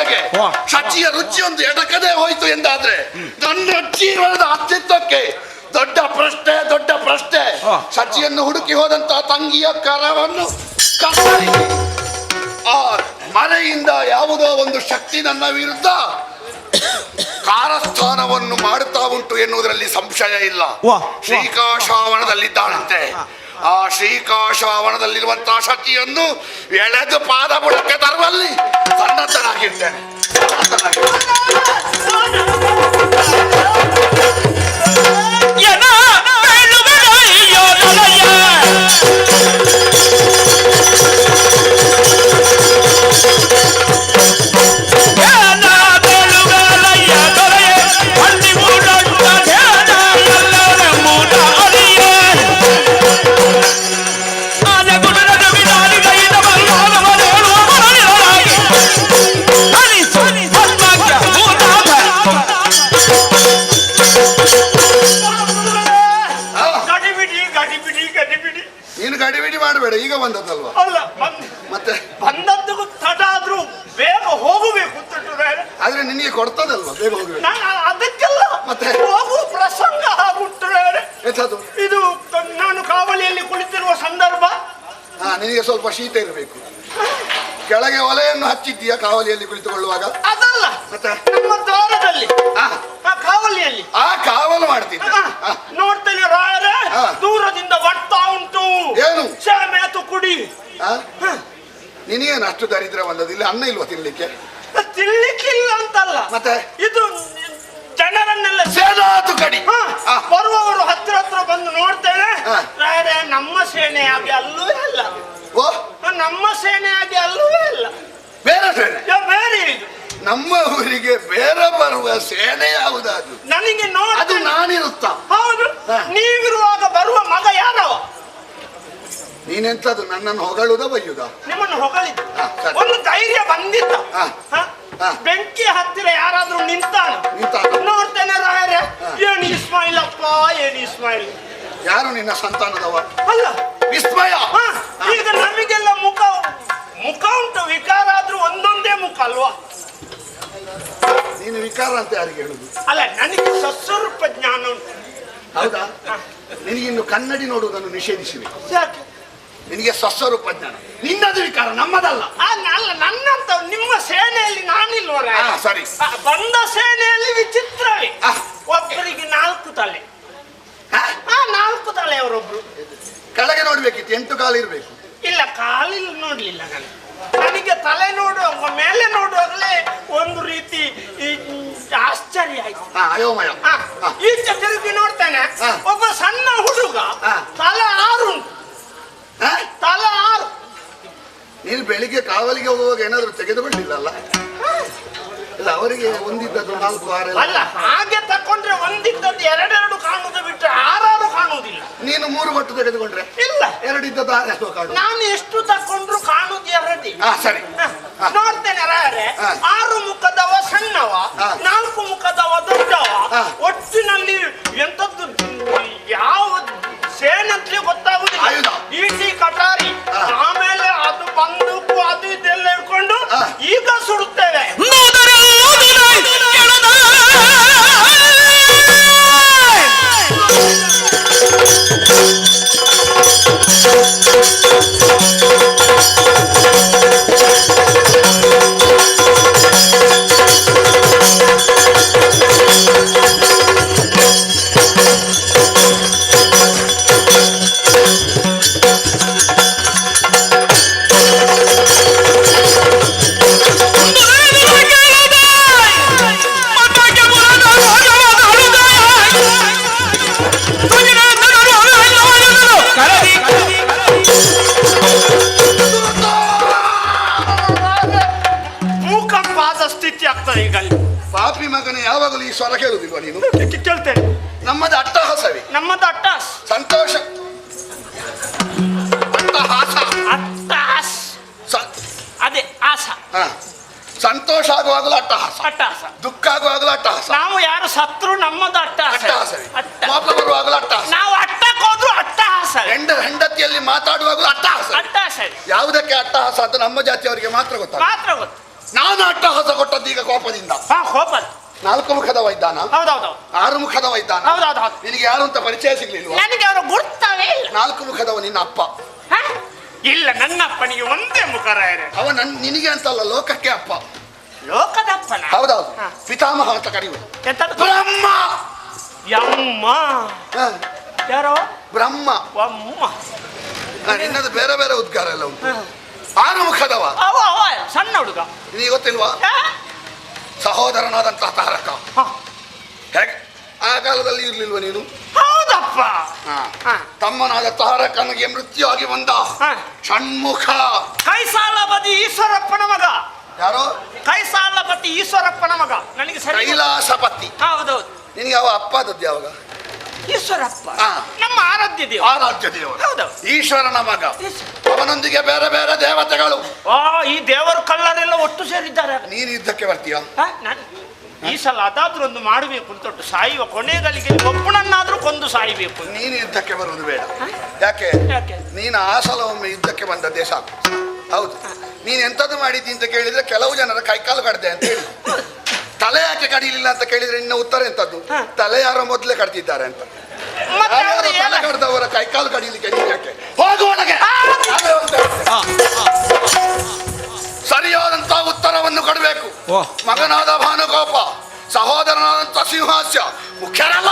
ನಿನಗೆ ವಾ. ಶಚಿಯ ರುಚಿಯೊಂದು ಎಡಕದೆ ಹೋಯ್ತು ಎಂದಾದ್ರೆ ನನ್ನ ಜೀವನದ ಅಸ್ತಿತ್ವಕ್ಕೆ ದೊಡ್ಡ ಪ್ರಶ್ನೆ ವಾ. ಶಚಿಯನ್ನು ಹುಡುಕಿ ಹೋದಂತ ತಂಗಿಯ ಕರವನ್ನು ಕತ್ತರಿಸಿ ಆ ಮನೆಯಿಂದ ಯಾವುದೋ ಒಂದು ಶಕ್ತಿ ನನ್ನ ವಿರುದ್ಧ ಕಾರಸ್ಥಾನವನ್ನು ಮಾಡುತ್ತಾ ಉಂಟು ಎನ್ನುವುದರಲ್ಲಿ ಸಂಶಯ ಇಲ್ಲ. ವಾ. ಶ್ರೀಕಾಶಾವನದಲ್ಲಿದ್ದಾಳಂತೆ. ಆ ಶ್ರೀಕಾಶಾವನದಲ್ಲಿರುವಂತಹ ಶಚಿಯನ್ನು ಎಳೆದು ಪಾದ ಬುಡಕ್ಕೆ ತರುವಲ್ಲಿ ಸನ್ನದ್ಧನಾಗಿರ್ತೇನೆ. ನೀನು ಗಡಿಬಿಡಿ ಮಾಡಬೇಡ, ಈಗ ಬಂದದ್ದಲ್ವಾ? ಅಲ್ಲ ಮತ್ತೆ ಬಂದದ್ದು ತಡ ಆದ್ರೂ ಬೇಗ ಹೋಗಬೇಕು ಆದ್ರೆ ನಿನಗೆ ಕೊಡ್ತದಲ್ವಾ ಬೇಗ ಹೋಗ್ಬೇಕು. ನಾನು ಅದಕ್ಕೆಲ್ಲ ಮತ್ತೆ? ಹೋಗುವ ಪ್ರಸಂಗ ಆಗುಂಟು ಎಂಥದ್ದು? ಇದು ನಾನು ಕಾವಲಿಯಲ್ಲಿ ಕುಳಿತಿರುವ ಸಂದರ್ಭ. ನಿನಗೆ ಸ್ವಲ್ಪ ಶೀತ ಇರಬೇಕು. ಕೆಳಗೆ ಒಲೆಯನ್ನು ಹಚ್ಚಿದ್ದೀಯಾ ಕಾವಲಿಯಲ್ಲಿ ಕುಳಿತುಕೊಳ್ಳುವಾಗ? ಅದಲ್ಲ, ಮತ್ತೆ ನಮ್ಮ ದ್ವಾರದಲ್ಲಿ ಆ, ಆ ಕಾವಲಿಯಲ್ಲಿ ಕಾವಲು ಮಾಡ್ತಿದ್ದೆ. ನೋಡ್ತೇನೆ ರಾಯರೇ, ಹಾ. ದೂರದಿಂದ ಬರ್ತಾ ಉಂಟು. ಏನು? ಶಾಮೇತು ಕುಡಿ. ನಿನಗೇನು ಅಷ್ಟು ದರಿದ್ರ ಬಂದದ್ದು? ಇಲ್ಲಿ ಅನ್ನ ಇಲ್ವಾ ತಿನ್ಲಿಕ್ಕೆ? ತಿನ್ಲಿಕ್ಕಿಲ್ಲ ಅಂತಲ್ಲ, ಮತ್ತೆ ಇದು ಜನರನ್ನೆಲ್ಲ ಸೇನಾತು ಕಡಿ. ಬರುವವರು ಹತ್ರ ಹತ್ರ ಬಂದು ನೋಡ್ತೇನೆ, ಹಾ. ರಾಯರೇ ನಮ್ಮ ಸೇನೆಯಾಗಿ ಅಲ್ಲವೇ ಅಲ್ಲ, ಓ, ನಮ್ಮ ಸೇನೆಯಾಗಿ ಅಲ್ಲವೇ ಅಲ್ಲ, ಬೇರೆ ಸೇನೆ. ಬೇರೆ ಇದು. ನಮ್ಮ ಊರಿಗೆ ಬೇರೆ ಬರುವ ಸೇನೆ ಯಾವುದಾದ್ರು? ನನಗೆ ಅದು ನೋಡಿ ನಾನಿರುತ್ತ. ಹೌದು, ಹಾ. ನೀವಿರುವಾಗ ಬರುವ ಮಗ ಯಾರವ? ನೀನೆಂತದ್ದು ನನ್ನನ್ನು ಹೊಗಳುದ ಬಯ್ಯುದ? ನಿಮ್ಮನ್ನು ಹೊಗಳಿದ್ದು. ಹಾ, ಸರಿ. ಒಂದು ಧೈರ್ಯ ಬಂದಿದ್ದ. ಹಾ. ಹಾ? ಹಾ. ಬೆಂಕಿ ಹತ್ತಿರ ಯಾರಾದ್ರೂ ನಿಂತಾನ? ನಿಂತಾನ. ನೋಡ್ತೇನೆ ರಾಯರೇ, ಏನ್ ಇಸ್ಮಾಯಿಲ್ ಅಪ್ಪ, ಏನ್ ಇಸ್ಮಾಯಿಲ್. ಯಾರು ನಿನ್ನ ಸಂತಾನದವ? ಅಲ್ಲ, ವಿಸ್ಮಯ. ಹಾ, ಈಗ ನಮಗೆಲ್ಲ ಮುಖ ಉಂಟು, ವಿಕಾರ ಆದ್ರೂ ಒಂದೊಂದೇ ಮುಖ ಅಲ್ವಾ? ನೀನು ವಿಕಾರ ಅಂತ ಯಾರಿಗೆ ಹೇಳುದು? ಅಲ್ಲ, ನನಗೆ ಸಸ್ವರೂಪ ಜ್ಞಾನ ಉಂಟು. ಹೌದಾ? ನಿನಗಿನ್ನು ಕನ್ನಡಿ ನೋಡುವುದನ್ನು ನಿಷೇಧಿಸಿವೆ. ಯಾಕೆ? ನಿನಗೆ ಸ್ವಸ್ವರೂಪ ಜ್ಞಾನ. ನಿನ್ನದು ವಿಕಾರ, ನಮ್ಮದಲ್ಲ. ಅಲ್ಲ, ನನ್ನಂತ ನಿಮ್ಮ ಸೇನೆಯಲ್ಲಿ ನಾನಿಲ್ವ ರಾಯ? ಸರಿ. ಬಂದ ಸೇನೆಯಲ್ಲಿ ವಿಚಿತ್ರವೇ. ಆ. ಒಬ್ಬರಿಗೆ 4 ತಲೆ. ಹಾ? 4 ತಲೆ ಅವರೊಬ್ರು. ಕೆಳಗೆ ನೋಡ್ಬೇಕಿತ್ತು, 8 ಕಾಲು ಇರ್ಬೇಕು. ಇಲ್ಲ, ಕಾಲಿಲ್ಲ, ನೋಡ್ಲಿಲ್ಲ ನಾನು. ನನಗೆ ತಲೆ ನೋಡುವಾಗ, ಮೇಲೆ ನೋಡುವಾಗಲೇ ಒಂದು ರೀತಿ ಆಶ್ಚರ್ಯ ಆಯ್ತು. ಅಯೋಮಯ. ಈಚೆ ತಿರುಗಿ ನೋಡ್ತಾನೆ, ಹಾ. ಒಬ್ಬ ಸಣ್ಣ ಹುಡುಗ, ಹಾ. ತಲೆ 6 ಉಂಟು. ಹಾ? ತಲೆ 6. ನೀನು ಬೆಳಿಗ್ಗೆ ಕಾವಲಿಗೆ ಹೋಗುವಾಗ ಏನಾದ್ರು ತೆಗೆದುಕೊಂಡಿಲ್ಲಲ್ಲ? ಇಲ್ಲ, ಅವರಿಗೆ ಒಂದಿದ್ದದ್ದು 4, 6 ಅಲ್ಲ, ಹಾಗೆ ತಕೊಂಡ್ರೆ ಒಂದಿದ್ದದ್ದು 2 ಕಾಣುವುದು ಬಿಟ್ಟರೆ 6 ಕಾಣುವುದಿಲ್ಲ. ನೀನು 3 ಒಟ್ಟು ತೆಗೆದುಕೊಂಡ್ರೆ ಇಲ್ಲ, 2 ಇದ್ದದ್ದು 6 ಕಾಣು. ನಾನು ಎಷ್ಟು ತಕೊಂಡ್ರು ಕಾಣುವುದು 2. ಸರಿ. ನೋಡ್ತೇನೆ ರಾಯರೇ, ಹಾ. 6 ಮುಖದವ ಸಣ್ಣವ, ಹಾ. 4 ಮುಖದವ ದೊಡ್ಡವ. ಹಾ. ಒಟ್ಟಿನಲ್ಲಿ ಎಂತದ್ದು ಯಾವ ಸೇನಂತಲೇ ಗೊತ್ತಾಗುದಿಲ್ಲ. ಆಯುಧ. ಈಟಿ ಕಟಾರಿ, ಹಾ. ಆಮೇಲೆ ಅದು ಬಂದೂಕು, ಅದು ಇದೆಲ್ಲ ಇಟ್ಕೊಂಡು ಹಾ. ಈಗ ಸುಡುತ್ತೇವೆ. ಸ್ಥಿತಿ ಆಗ್ತದೆ ಈಗ. ಪಾಪಿ ಮಗನೇ, ಯಾವಾಗಲೂ ಈ ಸ್ವರ ಕೇಳುದಿಲ್ವಾ ನೀನು? ಕೇಳ್ತೇನೆ. ನಮ್ಮದು ಅಟ್ಟಹಾಸವೇ. ನಮ್ಮದು ಅಟ್ಟಾಸ್. ಸಂತೋಷ ಅಟ್ಟಹಾಸ. ಅಟ್ಟಾಸ್ ಅದೇ ಆಸ. ಸಂತೋಷ ಆಗುವಾಗಲೂ ಅಟ್ಟಹಾಸ, ಅಟ್ಟಾಸ. ದುಃಖ ಆಗುವಾಗಲೂ ಅಟ್ಟಹಾಸ. ನಾವು ಯಾರು ಸತ್ರು ನಮ್ಮದು ಅಟ್ಟಾಸ. ಅಟ್ಟಹಾಸವೇ. ಅಟ್ಟ. ಕೋಪ ಬರುವಾಗಲೂ ಅಟ್ಟಹಾಸ. ನಾವು ಅಟ್ಟಕ್ಕೆ ಹೋದ್ರು ಅಟ್ಟಹಾಸ. ಹೆಂಡತಿಯಲ್ಲಿ ಮಾತಾಡುವಾಗಲೂ ಅಟ್ಟಹಾಸ. ಅಟ್ಟಾಸ ಯಾವುದಕ್ಕೆ ಅಟ್ಟಹಾಸ ಅಂತ ನಮ್ಮ ಜಾತಿಯವರಿಗೆ ಮಾತ್ರ ಗೊತ್ತಾಗ. ಮಾತ್ರ ಗೊತ್ತು. ನಾನು ಅಟ್ಟಹಾಸ ಕೊಟ್ಟದ್ದು ಈಗ ಕೋಪದಿಂದ. ಹಾ ಕೋಪ. 4 ಮುಖದವ ಇದ್ದಾನ? ಹೌದೌದು. 6 ಮುಖದವ ಇದ್ದಾನ? ಹೌದೌದು. ನಿನಗೆ ಯಾರು ಅಂತ ಪರಿಚಯ ಸಿಗ್ಲಿಲ್ವಾ? ನನಗೆ ಅವರು ಗುರ್ತವೇ ಇಲ್ಲ. 4 ಮುಖದವ ನಿನ್ನ ಅಪ್ಪ? ಹ? ಇಲ್ಲ, ನನ್ನ ಅಪ್ಪನಿಗೆ ಒಂದೇ ಮುಖ ರಾಯರೇ. ಅವ ನಿನಗೆ ಅಂತಲ್ಲ, ಲೋಕಕ್ಕೆ ಅಪ್ಪ. ಲೋಕದಪ್ಪನ? ಹೌದೌದು. ಹ. ಪಿತಾಮಹ ಅಂತ ಕರೆಯುವುದು. ಎಂತದ್ದು? ಬ್ರಹ್ಮ. ಯಮ್ಮ. ಹ. ಯಾರೋ ಬ್ರಹ್ಮ. ಅಮ್ಮ. ನಿನ್ನದು ಬೇರೆ ಬೇರೆ ಉದ್ಗಾರ ಎಲ್ಲ ಉಂಟು. 6 ಮುಖದವ. ಅವ ಅವ ಸಣ್ಣ ಹುಡುಗ. ನಿನಗೆ ಗೊತ್ತಿಲ್ವಾ? ಸಹೋದರನಾದಂತಹ ತಾರಕ. ಹ. ಹೇಗೆ ಆ ಕಾಲದಲ್ಲಿ ಇರ್ಲಿಲ್ವ ನೀನು? ಹೌದಪ್ಪ. ಹ. ತಮ್ಮನಾದ ತಾರಕನಿಗೆ ಮೃತ್ಯು ಆಗಿ ಬಂದ ಹ. ಷಣ್ಮುಖ. ಕೈಸಾಲಪತಿ ಈಶ್ವರಪ್ಪನ ಮಗ. ಯಾರೋ? ಕೈಸಾಲಪತಿ ಈಶ್ವರಪ್ಪನ ಮಗ. ನನಗೆ ಸರಿ. ಕೈಲಾಸಪತಿ. ಹೌದೌದು. ನಿನಗೆ ಅವ ಅಪ್ಪ ಆದದ್ದು ಯಾವಾಗ? ಈಶ್ವರಪ್ಪ ಹಾ. ನಮ್ಮ ಆರಾಧ್ಯ ದೇವ. ಆರಾಧ್ಯ ದೇವರು. ಹೌದು. ಈಶ್ವರನ ಮಗ. ಅವನೊಂದಿಗೆ ಬೇರೆ ಬೇರೆ ದೇವತೆಗಳು. ಈ ದೇವರ ಕಳ್ಳರೆಲ್ಲ ಒಟ್ಟು ಸೇರಿದ್ದಾರೆ. ನೀನು ಯುದ್ಧಕ್ಕೆ ಬರ್ತೀಯ? ಈ ಸಲ ಅದಾದ್ರೂ ಒಂದು ಮಾಡಬೇಕು ಅಂತ ಉಂಟು. ಸಾಯುವ ಕೊನೆಗಳಿಗೆ ಒಬ್ಬನನ್ನಾದ್ರೂ ಕೊಂದು ಸಾಯಬೇಕು. ನೀನು ಯುದ್ಧಕ್ಕೆ ಬರುವುದು ಬೇಡ. ಯಾಕೆ? ಯಾಕೆ? ನೀನು ಆ ಸಲ ಒಮ್ಮೆ ಯುದ್ಧಕ್ಕೆ ಬಂದದ್ದೇ ಸಾಕು. ಹೌದು. ನೀನು ಎಂತದ್ದು ಮಾಡಿದ್ದಿ ಅಂತ ಕೇಳಿದ್ರೆ ಕೆಲವು ಜನರ ಕೈಕಾಲು ಕಡ್ದೆ ಅಂತ ಹೇಳಿ. ತಲೆ ಯಾಕೆ ಕಡಿಲಿಲ್ಲ ಅಂತ ಕೇಳಿದ್ರೆ ಇನ್ನು ಉತ್ತರ ಎಂತದ್ದು? ತಲೆ ಯಾರೋ ಮೊದಲೇ ಕಡ್ದಿದ್ದಾರೆ ಅಂತ. ತಲೆ ಕಡ್ದವರ ಕೈಕಾಲು ಕಡಿಲಿಕ್ಕೆ ನೀನು ಯಾಕೆ? ಹೋಗುವೊಳಗೆ ಸರಿಯಾದಂತಹ ಉತ್ತರವನ್ನು ಕೊಡಬೇಕು. ಮಗನಾದ ಭಾನುಗೋಪ, ಸಹೋದರನಾದಂಥ ಸಿಂಹಾಸ್ಯ, ಮುಖ್ಯರಲ್ಲ.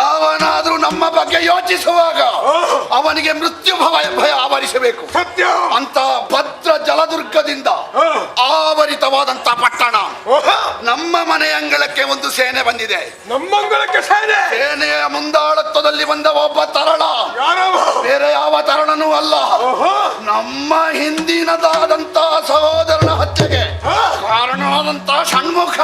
ಯಾವನಾದ್ರೂ ನಮ್ಮ ಬಗ್ಗೆ ಯೋಚಿಸುವಾಗ ಅವನಿಗೆ ಮೃತ್ಯು ಭಯ ಆವರಿಸಬೇಕು. ಸತ್ಯ. ಅಂತ ಭದ್ರ ಜಲದುರ್ಗದಿಂದ ಆವರಿತವಾದಂತ ಪಟ್ಟಣ. ನಮ್ಮ ಮನೆ ಅಂಗಳಕ್ಕೆ ಒಂದು ಸೇನೆ ಬಂದಿದೆ. ನಮ್ಮಂಗಳಕ್ಕೆ ಸೇನೆಯ ಮುಂದಾಳತ್ವದಲ್ಲಿ ಬಂದ ಒಬ್ಬ ತರಳ, ಬೇರೆ ಯಾವ ತರಣನೂ ಅಲ್ಲ, ನಮ್ಮ ಹಿಂದಿನದಾದಂತ ಸಹೋದರನ ಹತ್ಯೆಗೆ ಕಾರಣವಾದಂತ ಷಣ್ಮುಖ.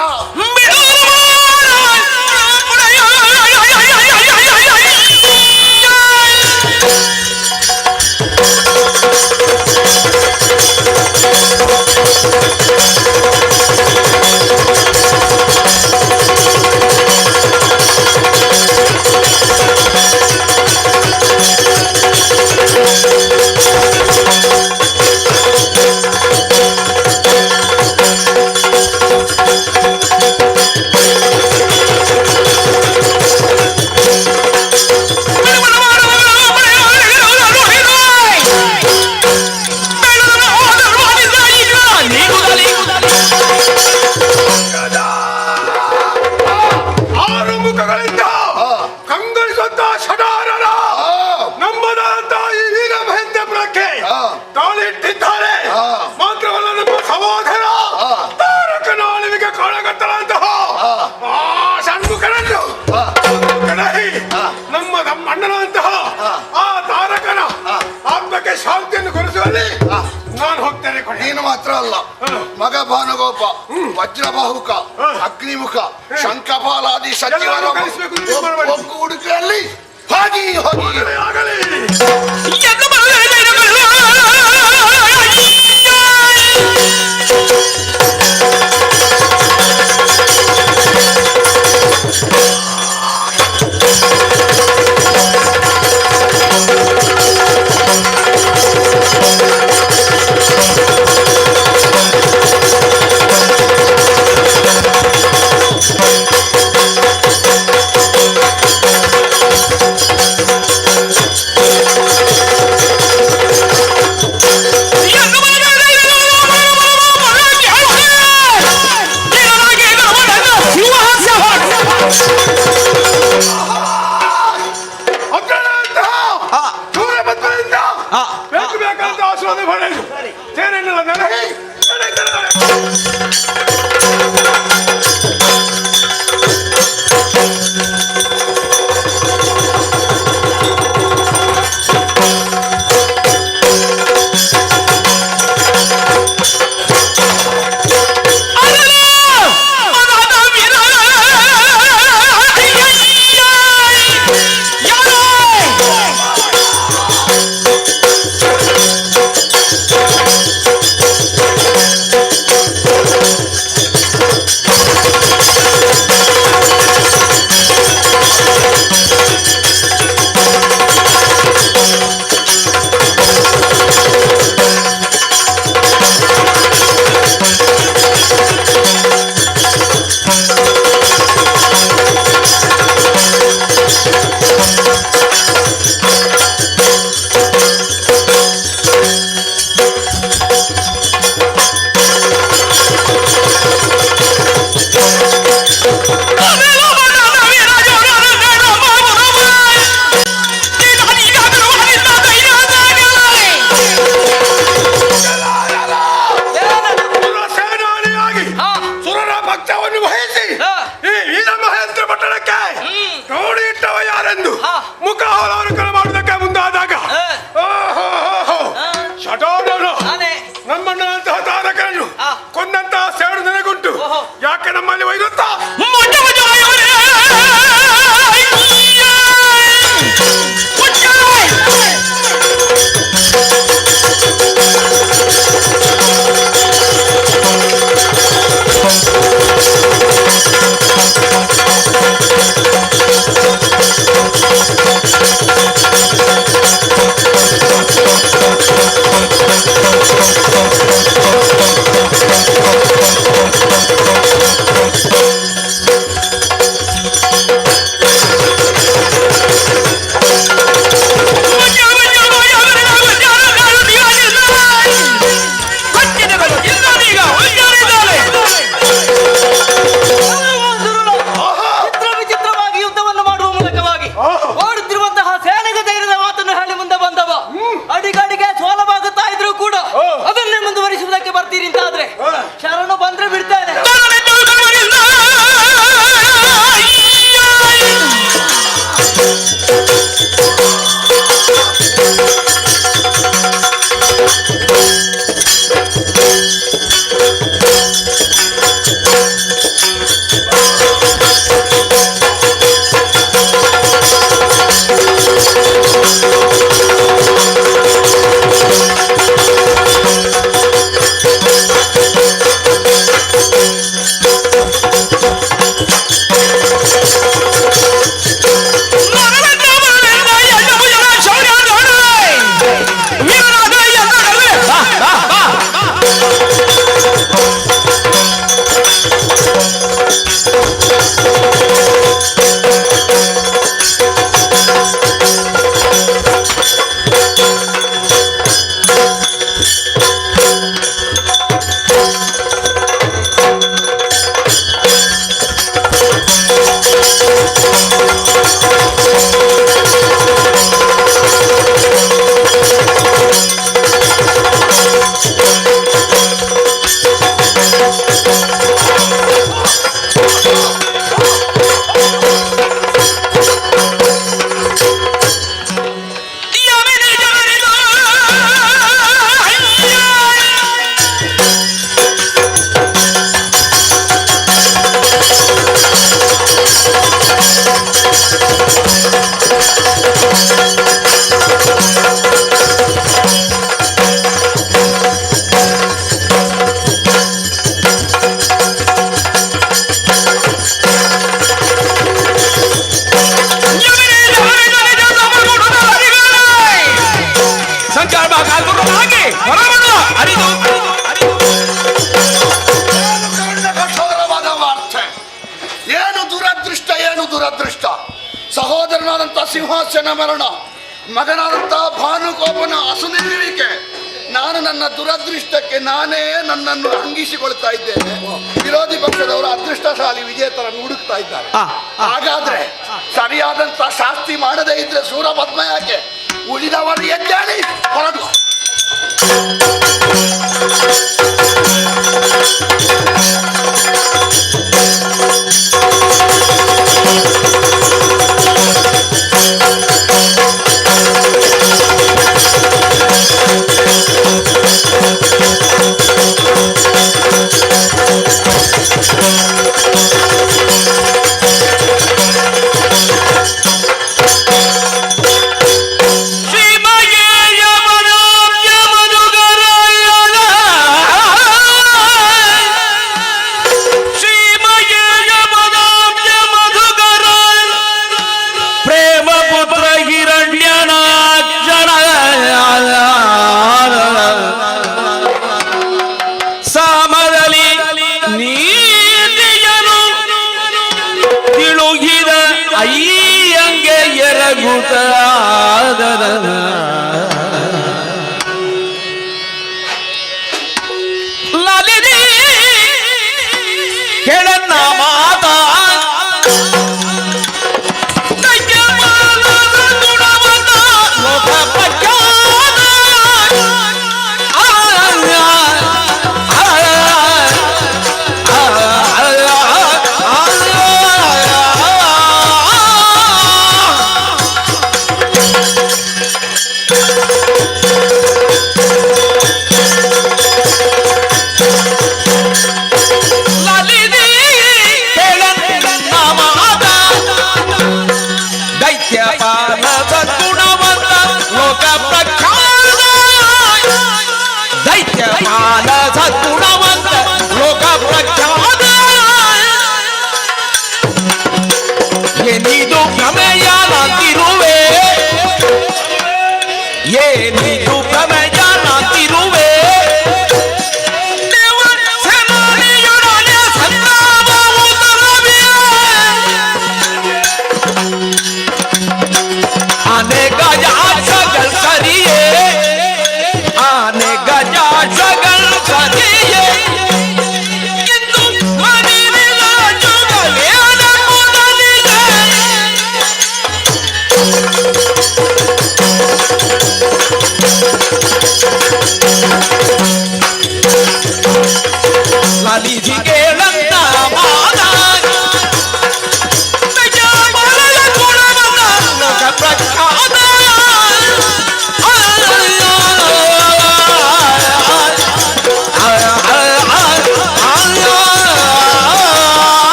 ನೀನು ಮಾತ್ರ ಅಲ್ಲ, ಮಗ ಭಾನುಗೋಪ, ವಜ್ರಬಾಹುಕ, ಅಗ್ನಿಮುಖ, ಶಂಖಪಾಲಾದಿ ಸಚಿವರ ಒಗ್ಗೂಡಿಕೆಯಲ್ಲಿ ಹೋಗಿ ಹೋಗಿ ಬೇಕಾದಂತ ಆಶೀರ್ವಾದ ಪಡೆದು ಸೇನೆಯನ್ನೆಲ್ಲ ನನಗೆ ಕಾತುರನಾಗಿ ಹೊರಬರುವ ಅರಿದು ಕಠೋರವಾದ ವಾರ್ತೆ. ಏನು ದುರದೃಷ್ಟ, ಏನು ದುರದೃಷ್ಟ. ಸಹೋದರನಾದಂಥ ಸಿಂಹಾಸನ ಮರಣ, ಮಗನಾದಂಥ ಭಾನುಕೋಪನ ಅಸುನಿಲ್ಲುವಿಕೆ. ನಾನು ನನ್ನ ದುರದೃಷ್ಟಕ್ಕೆ ನಾನೇ ನನ್ನನ್ನು ಅಂಗಿಸಿಕೊಳ್ತಾ ಇದ್ದೇನೆ. ವಿರೋಧಿ ಪಕ್ಷದವರು ಅದೃಷ್ಟಶಾಲಿ ವಿಜೇತರನ್ನು ಹುಡುಕ್ತಾ ಇದ್ದಾರೆ. ಹಾಗಾದ್ರೆ ಸರಿಯಾದಂತ ಶಾಸ್ತಿ ಮಾಡದೇ ಇದ್ರೆ ಸೂರಪದ್ಮ ಯಾಕೆ? ಉಳಿದವರು ಎದ್ದೇಳಿ ಹೊರಡು.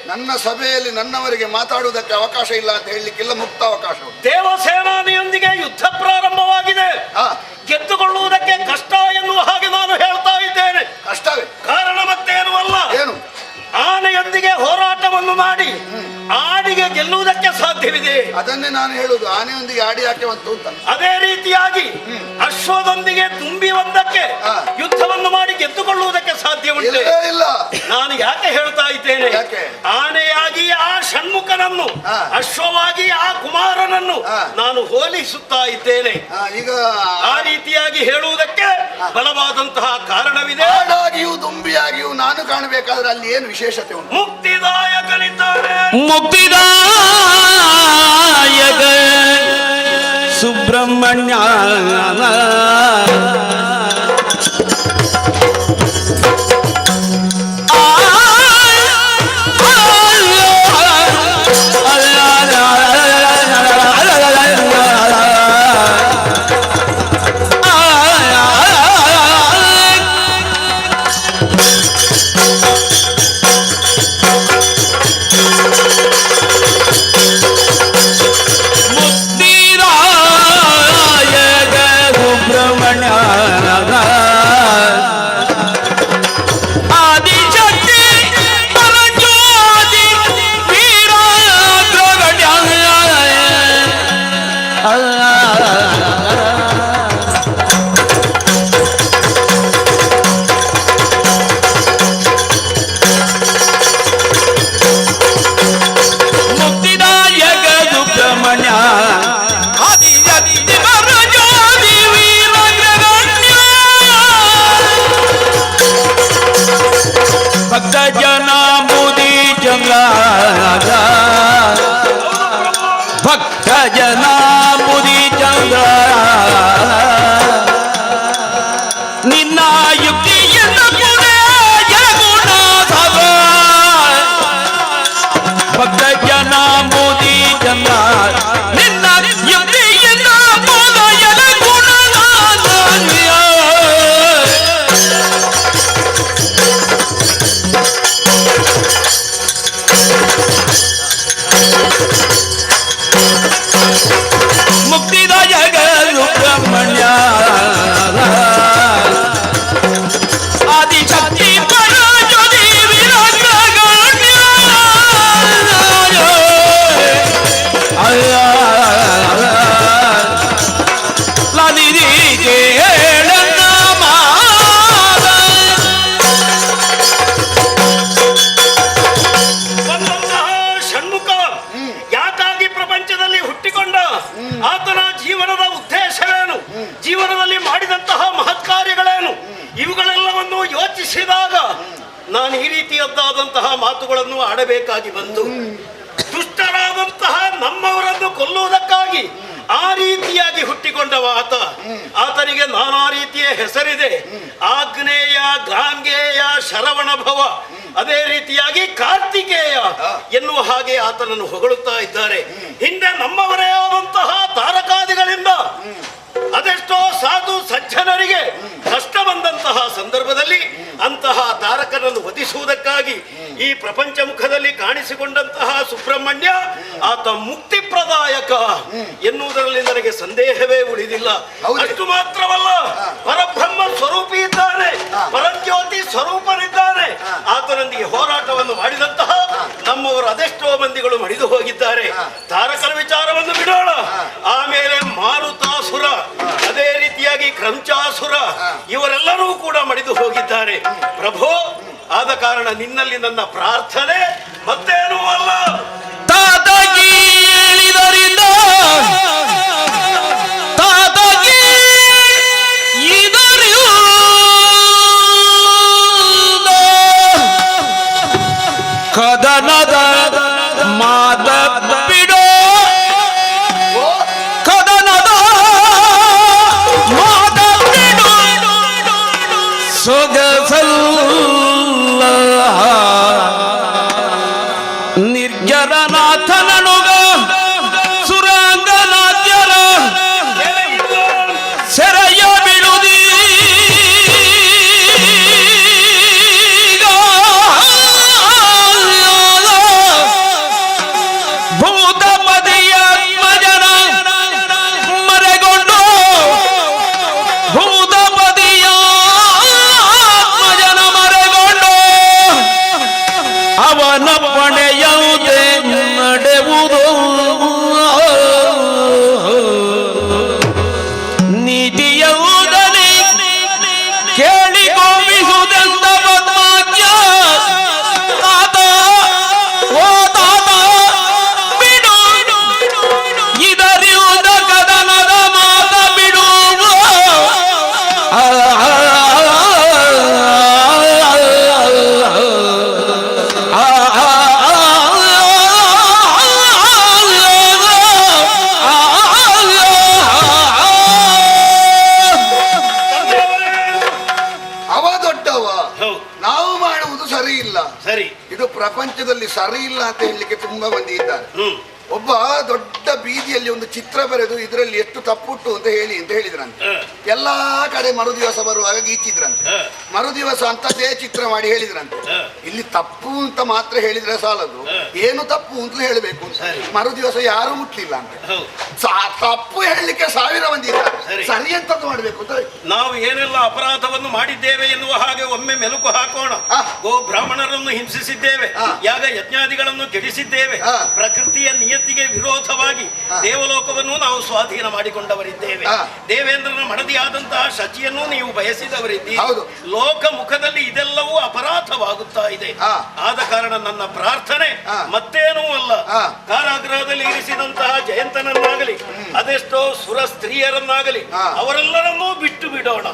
ನನ್ನ ಸಭೆಯಲ್ಲಿ ನನ್ನವರಿಗೆ ಮಾತಾಡುವುದಕ್ಕೆ ಅವಕಾಶ ಇಲ್ಲ ಅಂತ ಹೇಳಲಿಕ್ಕಿಲ್ಲ, ಮುಕ್ತ ಅವಕಾಶ. ದೇವಸೇನಾನಿಯೊಂದಿಗೆ ಯುದ್ಧ ಪ್ರಾರಂಭವಾಗಿದೆ, ಗೆದ್ದುಕೊಳ್ಳುವುದಕ್ಕೆ ಕಷ್ಟ ಎನ್ನುವ ಹಾಗೆ ನಾನು ಹೇಳ್ತಾ ಇದ್ದೇನೆ. ಕಷ್ಟವೇ ಕಾರಣ ಮತ್ತೇನು ಅಲ್ಲ, ಏನು? ಆನೆಯೊಂದಿಗೆ ಹೋರಾಟವನ್ನು ಮಾಡಿ ಆಡಿಗೆ ಗೆಲ್ಲುವುದಕ್ಕೆ ಸಾಧ್ಯವಿದೆ. ಅದನ್ನೇ ನಾನು ಹೇಳುದು, ಆನೆಯೊಂದಿಗೆ ಆಡಿ ಯಾಕೆ ಬಂತು ಅಂತ. ಅದೇ ರೀತಿಯಾಗಿ ಅಶ್ವದೊಂದಿಗೆ ತುಂಬಿ ಒಂದಕ್ಕೆ ಯುದ್ಧವನ್ನು ಮಾಡಿ ಗೆದ್ದುಕೊಳ್ಳುವುದಕ್ಕೆ ಸಾಧ್ಯವುಂಟೆ ಇಲ್ಲ. ನಾನು ಯಾಕೆ ಹೇಳ್ತಾ ಇದ್ದೇನೆ, ಆನೆಯಾಗಿ ಆ ಷಣ್ಮುಖನನ್ನು, ಅಶ್ವವಾಗಿ ಆ ಕುಮಾರನನ್ನು ನಾನು ಹೋಲಿಸುತ್ತಾ ಇದ್ದೇನೆ. ಈಗ ಆ ರೀತಿಯಾಗಿ ಹೇಳುವುದಕ್ಕೆ ಬಲವಾದಂತಹ ಕಾರಣವಿದೆ. ಆಡಾಗಿಯೂ ದುಂಬಿಯಾಗಿಯೂ ನಾನು ಕಾಣಬೇಕಾದ್ರೆ ಅಲ್ಲಿ ಏನು ವಿಶೇಷತೆ ಉಂಟು? ಮುಕ್ತಿದಾಯಕನಿದ್ದಾನೆ, ಮುಕ್ತಿದಾಯಕ ಸುಬ್ರಹ್ಮಣ್ಯ ಭಕ್ತ ಜನ ಮುದಿ ಚಂದ್ರ ನಿನ್ನ ಯುಕ್ತಿಯನ್ನು ಜಗುಣ ಭಕ್ತ ಜನ ಮುದಿ ಚಂದ್ರ ನಿನ್ನ ಯುಕ್ತಿಯನ್ನು ಜಗುಣ ಮುಕ್ತಿದಾಯಕ ಸುಬ್ರಹ್ಮಣ್ಯ ಆದಿಶಕ್ತಿ ಪರಜ್ಯೋತಿ ವಿರಾಜಗಣ್ಯ ಲನಿಧಿ ಕೇಳನ್ನ ಮಾದ ಷಣ್ಮುಖ ಯಾಕಾಗಿ ಪ್ರಪಂಚದಲ್ಲಿ ಹುಟ್ಟಿಕೊಂಡ ಆತನ ಜೀವನದ ಉದ್ದೇಶವೇನು, ಜೀವನದಲ್ಲಿ ಮಾಡಿದಂತಹ ಮಹತ್ ಕಾರ್ಯಗಳೇನು, ಇವುಗಳೆಲ್ಲವನ್ನು ಯೋಚಿಸಿದಾಗ ನಾನು ಈ ರೀತಿಯದ್ದಾದಂತಹ ಮಾತುಗಳನ್ನು ಆಡಬೇಕಾಗಿ ಬಂತು. ದುಷ್ಟರಾದಂತಹ ನಮ್ಮವರನ್ನು ಕೊಲ್ಲುವುದಕ್ಕಾಗಿ ಆ ರೀತಿಯಾಗಿ ಹುಟ್ಟಿಕೊಂಡವ ಆತನಿಗೆ ನಾನಾ ರೀತಿಯ ಹೆಸರಿದೆ. ಆಗ್ನೇಯ, ಗಾಂಗೇಯ, ಶರವಣ ಭವ, ಅದೇ ರೀತಿಯಾಗಿ ಕಾರ್ತಿಕೇಯ ಎನ್ನುವ ಹಾಗೆ ಆತನನ್ನು ಹೊಗಳುತ್ತಾ ಇದ್ದಾರೆ. ಹಿಂದೆ ನಮ್ಮವರೇ ಆದಂತಹ ತಾರಕಾದಿಗಳಿಂದ ಅದೆಷ್ಟೋ ಸಾಧು ಸಜ್ಜನರಿಗೆ ಕಷ್ಟ ಬಂದಂತಹ ಸಂದರ್ಭದಲ್ಲಿ ಅಂತಹ ತಾರಕನನ್ನು ವಧಿಸುವುದಕ್ಕಾಗಿ ಈ ಪ್ರಪಂಚ ಮುಖದಲ್ಲಿ ಕಾಣಿಸಿಕೊಂಡಂತಹ ಸುಬ್ರಹ್ಮಣ್ಯ ಆತ ಮುಕ್ತಿ ಪ್ರದಾಯಕ ಎನ್ನುವುದರಲ್ಲಿ ನನಗೆ ಸಂದೇಹವೇ ಉಳಿದಿಲ್ಲ. ಅಷ್ಟು ಮಾತ್ರವಲ್ಲ, ಪರಬ್ರಹ್ಮ ಸ್ವರೂಪಿ ಇದ್ದಾನೆ, ಪರಜ್ಯೋತಿ ಸ್ವರೂಪನಿದ್ದಾನೆ. ಆತನೊಂದಿಗೆ ಹೋರಾಟವನ್ನು ಮಾಡಿದಂತಹ ನಮ್ಮವರು ಅದೆಷ್ಟೋ ಮಂದಿಗಳು ಮಡಿದು ಹೋಗಿದ್ದಾರೆ. ತಾರಕನ ವಿಚಾರವನ್ನು ಬಿಡೋಣ. ಆಮೇಲೆ ಮಾರುತಾಸುರ, ಅದೇ ರೀತಿಯಾಗಿ ಕ್ರಂಚಾಸುರ, ಇವರೆಲ್ಲರೂ ಕೂಡ ಮಡಿದು ಹೋಗಿದ್ದಾರೆ. ಪ್ರಭು, ಆದ ಕಾರಣ ನಿನ್ನಲ್ಲಿ ನನ್ನ ಪ್ರಾರ್ಥನೆ ಮತ್ತೇನೂ ಅಲ್ಲ. ತಾತಗಿ ಹೇಳಿದರಿಂದ ತಾತಗಿ ಇದರಿಂದ ಕದನದ ಮಾತ ಬಿಡೋ ಕದನದ ಮಾತ ಬಿಡೋ ಸೊಗಸಲ್ಲ ನಿರ್ಜರನಾಥನನುಗ ಸುರಾಂಗನಾದ್ಯರ ಸೆರೆಯ ಬಿಡುದಿ ಭೂತಪದಿಯ ಮಜನ ಮರೆಗೊಂಡು ಭೂತಪದಿಯ ಮಜನ ಮರೆಗೊಂಡು ಅವನ ಪಣೆಯುವುದೇ ನಡೆಯುವುದು ನೀತಿಯುವುದಲಿ ಕೇಳಿ ಗೋವಿಸುವುದೆಂದ ಪದ್ಮಾಜ್ಯ ತಾತ ಓ ತಾತ ಬಿಡು ಇದರಿಯುವುದ ಕದನದ ಮಾತ ಬಿಡು ಅವ ದೊಡ್ಡವ, ನಾವು ಮಾಡುವುದು ಸರಿ ಇಲ್ಲ. ಸರಿ, ಇದು ಪ್ರಪಂಚದಲ್ಲಿ ಸರಿ ಇಲ್ಲ ಅಂತ ಹೇಳಲಿಕ್ಕೆ ತುಂಬಾ ಮಂದಿ ಇದ್ದಾರೆ. ಒಬ್ಬ ದೊಡ್ಡ ಬೀದಿಯಲ್ಲಿ ಒಂದು ಚಿತ್ರ ಬರೆದು ಇದರಲ್ಲಿ ಎಷ್ಟು ತಪ್ಪುಟ್ಟು ಅಂತ ಹೇಳಿದ್ರಂತೆ. ಎಲ್ಲಾ ಕಡೆ ಮರುದಿವಸ ಬರುವಾಗ ಗೀಚಿದ್ರಂತೆ. ಮರುದಿವಸ ಅಂತದೇ ಚಿತ್ರ ಮಾಡಿ ಹೇಳಿದ್ರಂತೆ. ಇಲ್ಲಿ ತಪ್ಪು ಅಂತ ಮಾತ್ರ ಹೇಳಿದ್ರೆ ಸಾಲದು, ಏನು ತಪ್ಪು ಅಂತ ಹೇಳಬೇಕು. ಮರುದಿವಸ ಯಾರು ಮುಟ್ಲಿಲ್ಲ ಅಂತ. ತಪ್ಪು ಹೇಳಲಿಕ್ಕೆ 1000 ಮಂದಿ ಇದ್ದಾರೆ. ಸರಿ ಅಂತದ್ದು ಮಾಡ್ಬೇಕು ಅಂತ ನಾವು ಏನೆಲ್ಲ ಅಪರಾಧವನ್ನು ಮಾಡಿದ್ದೇವೆ ಎನ್ನುವ ಹಾಗೆ ಒಮ್ಮೆ ಮೆಲುಕು ಹಾಕೋಣ. ಗೋ ಬ್ರಾಹ್ಮಣರನ್ನು ಹಿಂಸಿಸಿದ್ದೇವೆ, ಯಾಗ ಯಜ್ಞಾದಿಗಳನ್ನು ಕೆಡಿಸಿದ್ದೇವೆ, ಪ್ರಕೃತಿಯ ನಿಯತಿಗೆ ವಿರೋಧವಾಗಿ ದೇವಲೋಕವನ್ನು ನಾವು ಸ್ವಾಧೀನ ಮಾಡಿಕೊಂಡವರಿದ್ದೇವೆ, ದೇವೇಂದ್ರನ ಮಡದಿಯಾದಂತಹ ಶಚಿಯನ್ನು ನೀವು ಬಯಸಿದವರಿದ್ದೀರಿ. ಲೋಕ ಮುಖದಲ್ಲಿ ಇದೆಲ್ಲವೂ ಅಪರಾಧವಾಗುತ್ತಾ ಇದೆ. ಆದ ಕಾರಣ ನನ್ನ ಪ್ರಾರ್ಥನೆ ಮತ್ತೇನೂ ಅಲ್ಲ, ಕಾರಾಗೃಹದಲ್ಲಿ ಇರಿಸಿದಂತಹ ಜಯಂತ ಜಯಂತನನ್ನಾಗಲಿ ಅದೆಷ್ಟೋ ಸುರ ಸ್ತ್ರೀಯರನ್ನಾಗಲಿ ಅವರೆಲ್ಲರನ್ನೂ ಬಿಟ್ಟು ಬಿಡೋಣ.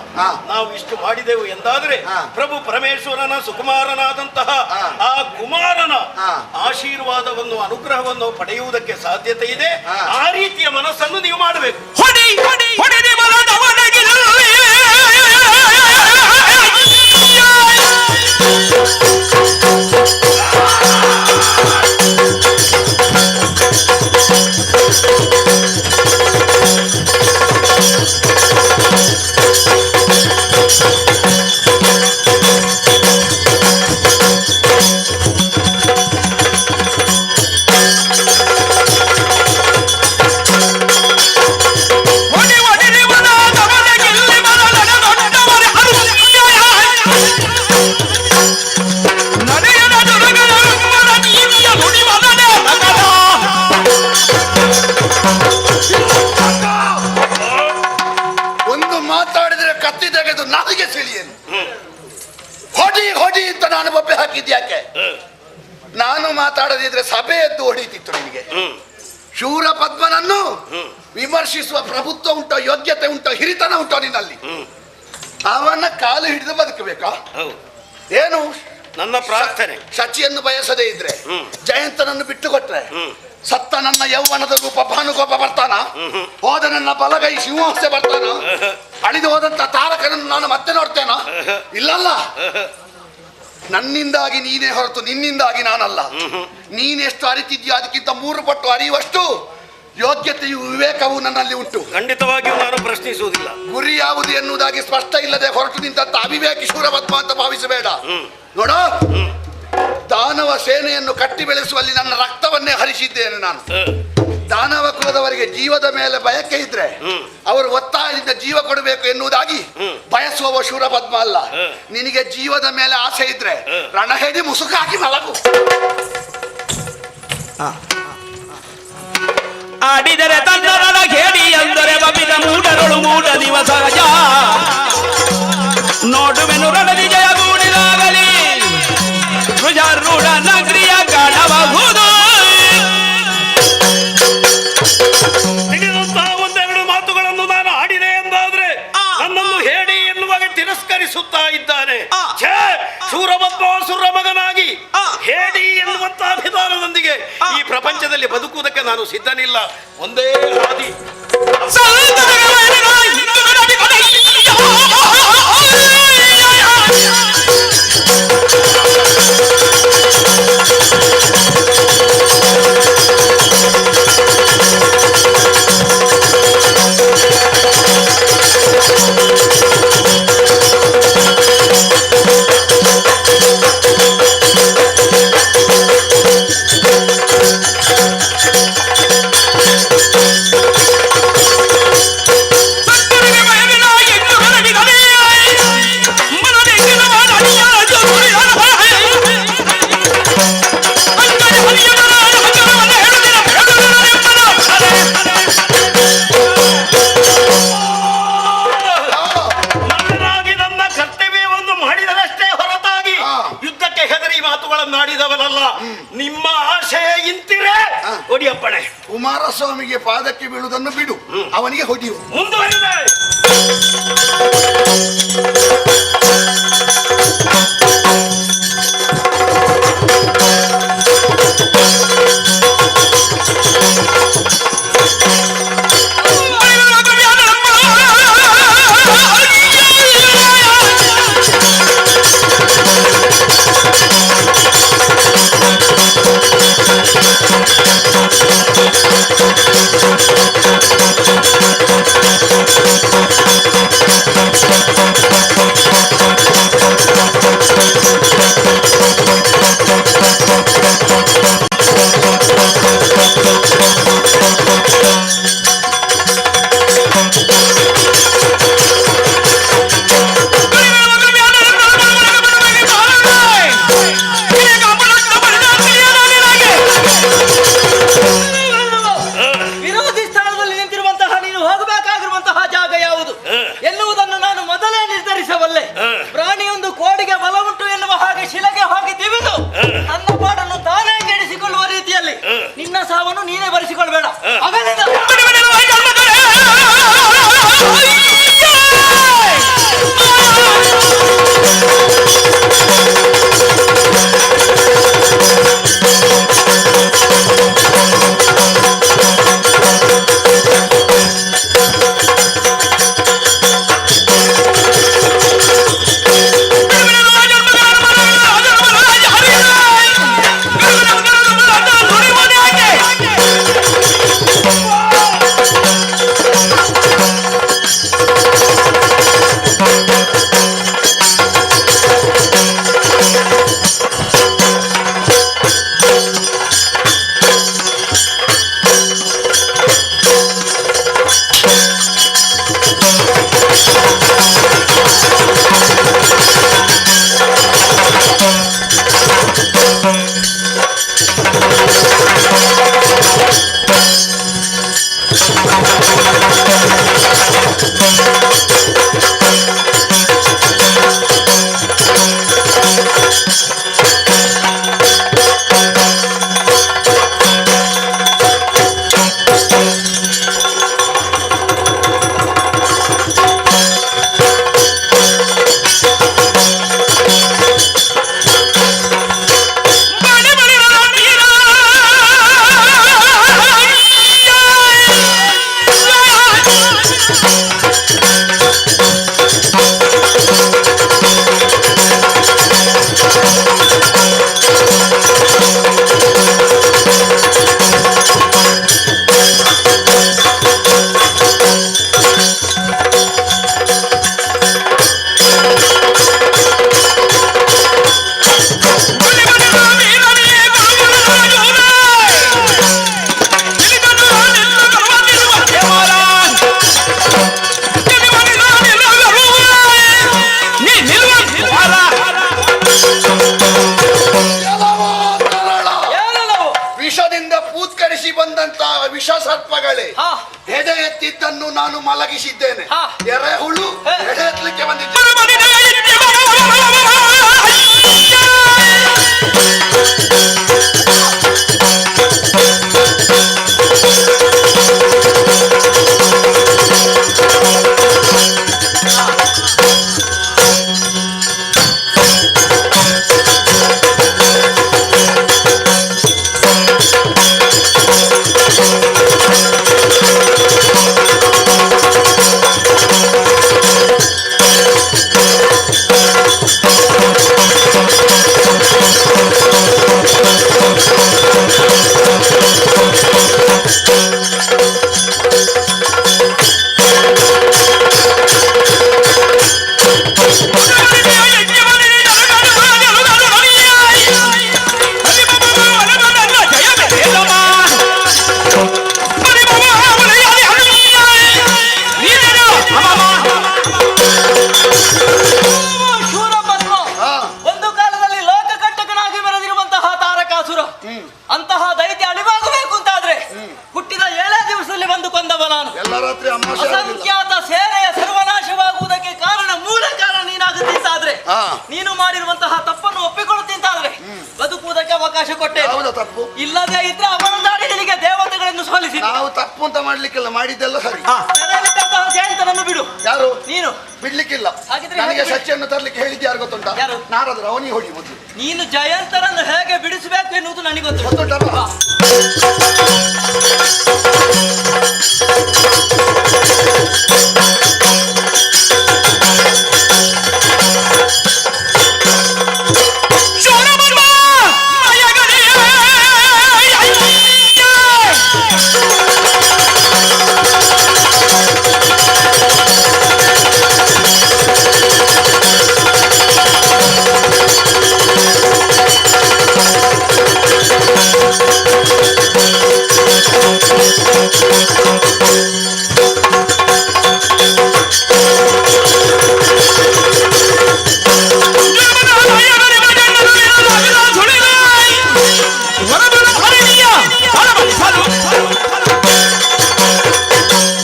ನಾವು ಇಷ್ಟು ಮಾಡಿದೆವು ಎಂದಾದರೆ ಪ್ರಭು ಪರಮೇಶ್ವರನ ಸುಕುಮಾರನಾದಂತಹ ಆ ಕುಮಾರನ ಆಶೀರ್ವಾದವನ್ನು ಅನುಗ್ರಹವನ್ನು ಪಡೆಯುವುದಕ್ಕೆ ಸಾಧ್ಯತೆ ಇದೆ. ಆ ರೀತಿಯ ಮನಸ್ಸನ್ನು ನೀವು ಮಾಡಬೇಕು. ಒಂದು ಮಾತಾಡಿದ್ರೆ ಕತ್ತಿ ತೆಗೆದು ನನಗೆ ಸಿಳಿಯನು. ಹೊಡಿ ಹೊಡಿ ಅಂತ ನಾನು ಬೊಬ್ಬೆ ಹಾಕಿದ್ಯಾಕೆ? ನಾನು ಮಾತಾಡದಿದ್ರೆ ಸಭೆ ಎದ್ದು ಹೊಡೀತಿತ್ತು ನಿನಗೆ. ಶೂರ ಪದ್ಮನನ್ನು ವಿಮರ್ಶಿಸುವ ಪ್ರಭುತ್ವ ಉಂಟೋ, ಯೋಗ್ಯತೆ ಉಂಟೋ, ಹಿರಿತನ ಉಂಟೋ ನಿನ್ನಲ್ಲಿ? ಅವನ ಕಾಲು ಹಿಡಿದು ಬದುಕಬೇಕಾ? ಏನು ನನ್ನ ಪ್ರಾರ್ಥನೆ, ಶಚಿಯನ್ನು ಬಯಸದೇ ಇದ್ರೆ, ಜಯಂತನನ್ನು ಬಿಟ್ಟು ಕೊಟ್ರೆ, ಸತ್ತ ನನ್ನ ಯೌವನದ ರೂಪ ಭಾನುಗೋಪ ಬರ್ತಾನ? ಹೋದ ನನ್ನ ಬಲಗೈ ಸಿಂಹಾಸೆ ಬರ್ತಾನ? ಅಳಿದು ಹೋದಂತ ತಾರಕನನ್ನು ನಾನು ಮತ್ತೆ ನೋಡ್ತೇನಾ? ಇಲ್ಲಲ್ಲ. ನನ್ನಿಂದಾಗಿ ನೀನೇ ಹೊರತು ನಿನ್ನಿಂದಾಗಿ ನಾನಲ್ಲ. ನೀನೆಷ್ಟು ಅರಿತಿದ್ಯೋ ಅದಕ್ಕಿಂತ 3 ಪಟ್ಟು ಅರಿಯುವಷ್ಟು ಯೋಗ್ಯತೆಯು ವಿವೇಕವು ನನ್ನಲ್ಲಿ ಉಂಟು. ಖಂಡಿತವಾಗಿಯೂ ನಾನು ಪ್ರಶ್ನಿಸುವುದಿಲ್ಲ. ಗುರಿ ಯಾವುದು ಎನ್ನುವುದಾಗಿ ಸ್ಪಷ್ಟ ಇಲ್ಲದೆ ಹೊರಟು ನಿಂತ ಅವಿವೇಕಿ ಶೂರಪದ್ಮ ಅಂತ ಭಾವಿಸಬೇಡ. ನೋಡ, ದಾನವ ಸೇನೆಯನ್ನು ಕಟ್ಟಿ ಬೆಳೆಸುವಲ್ಲಿ ನನ್ನ ರಕ್ತವನ್ನೇ ಹರಿಸಿದ್ದೇನೆ ನಾನು. ದಾನವ ಕುಲದವರಿಗೆ ಜೀವದ ಮೇಲೆ ಬಯಕೆ ಇದ್ರೆ ಅವರು ಒತ್ತಾಯದಿಂದ ಜೀವ ಕೊಡಬೇಕು ಎನ್ನುವುದಾಗಿ ಬಯಸುವವ ಶೂರಪದ್ಮ ಅಲ್ಲ. ನಿನಗೆ ಜೀವದ ಮೇಲೆ ಆಸೆ ಇದ್ರೆ ರಣಹೇಡಿ ಮುಸುಕಾಕಿ ಮಲಗು. ಆಡಿದರೆ ತಂದರನ ಕೇಳಿ ಅಂದರೆ ಬಬಿದ ಮೂಡರಳು ಮೂಡ ದಿವಸ ನೋಡುವೆನು ರಣದಿ ಜಯ ಗೂಡಿದಾಗಲಿ ರೂಢ ನಗರಿಯ ಕಾಣಬಹುದು. ತಿಳಿದಂತಹ ಒಂದೆರಡು ಮಾತುಗಳನ್ನು ನಾನು ಆಡಿದೆ ಎಂದಾದ್ರೆ ನನ್ನನ್ನು ಹೇಳಿ ಎನ್ನುವಾಗ ತಿರಸ್ಕರಿಸುತ್ತಾ ಇದ್ದಾನೆ. ಶೂರಪದ್ಮಾಸುರ ಮಗನಾಗಿ ಹೇಳಿ ಎನ್ನುವಂತಹ ಅಭಿಮಾನದೊಂದಿಗೆ ಈ ಪ್ರಪಂಚದಲ್ಲಿ ಬದುಕುವುದಕ್ಕೆ ನಾನು ಸಿದ್ಧನಿಲ್ಲ. ಒಂದೇ ಹಾದಿ. ನಿಮ್ಮ ಆಶಯ ಇಂತಿರೆ ಹೊಡಿಯಪ್ಪಣೆ. ಕುಮಾರಸ್ವಾಮಿಗೆ ಪಾದಕ್ಕೆ ಬೀಳುವುದನ್ನು ಬಿಡು, ಅವನಿಗೆ ಹೊಡಿಯು. ಮುಂದುವರಿದೆ. ಸರ್ಪಗಳೇ, ಹಾ. ಎಡೆ ಎತ್ತಿದ್ದನ್ನು ನಾನು ಮಲಗಿಸಿದ್ದೇನೆ. ಹಾ. ಎರೆಹುಳು ಹೇ. ಎಡೆ ಎತ್ತಲಿಕ್ಕೆ ಬಂದಿದ್ದೆ. ಶೂರಪದ್ಮ ಒಂದು ಕಾಲದಲ್ಲಿ ಲೋಕಕಂಟಕನಾಗಿ ಮೆರೆದಿರುವಂತಹ ತಾರಕಾಸುರ, ಅಂತಹ ದೈತ್ಯ ಅಳಿವಾಗಬೇಕು ಅಂತಾದ್ರೆ ಹುಟ್ಟಿದ 7 ದಿವಸದಲ್ಲಿ ಬಂದು ಕೊಂದವ ನಾನು. ಎಲ್ಲ ರಾತ್ರಿ ಅಮಾವಾಸ್ಯೆ ಆಗಿಲ್ಲ. ಅಸಂಖ್ಯಾತ ಸೇನೆಯ ಸರ್ವನಾಶವಾಗುವುದಕ್ಕೆ ಮೂಲ ಕಾರಣ ನೀನಾಗುತ್ತಿದ್ದಾದ್ರೆ, ಹಾ. ನೀನು ಮಾಡಿರುವಂತಹ ತಪ್ಪನ್ನು ಒಪ್ಪಿಕೊಳ್ಳುತ್ತಿದ್ದಾದ್ರೆ ಬದುಕುವುದಕ್ಕೆ ಅವಕಾಶ ಕೊಟ್ಟೆ. ಯಾವುದೋ ತಪ್ಪು? ಇಲ್ಲದೆ ಇದ್ರೆ ಅವನ ದಾರಿ ನಿನಗೆ ದೇವತೆಗಳನ್ನು ಸೋಲಿಸಿ ನಾವು ತಪ್ಪು ಅಂತ ಮಾಡ್ಲಿಕ್ಕಿಲ್ಲ, ಮಾಡಿದ್ದೆಲ್ಲ ಸರಿ. ಜಯಂತನನ್ನು ಬಿಡು. ಯಾರು? ನೀನು ಬಿಡ್ಲಿಕ್ಕಿಲ್ಲ. ಹಾಗಿದ್ರೆ ನನಗೆ ಹೇಗೆ ಬಿಡು? ಸಚ್ಚಿಯನ್ನು ತರ್ಲಿಕ್ಕೆ ಹೇಳಿದ್ದು ಯಾರು ಗೊತ್ತುಂಟಾ? ಯಾರು? ನಾರದರು. ಅವನಿಗೆ ಹೊಡಿ ಮೊದಲು. ನೀನು ಜಯಂತನನ್ನು ಹೇಗೆ ಬಿಡಿಸಬೇಕು ಎನ್ನುವುದು ನನಗೆ ಗೊತ್ತು. ಗೊತ್ತುಂಟಲ್ಲ?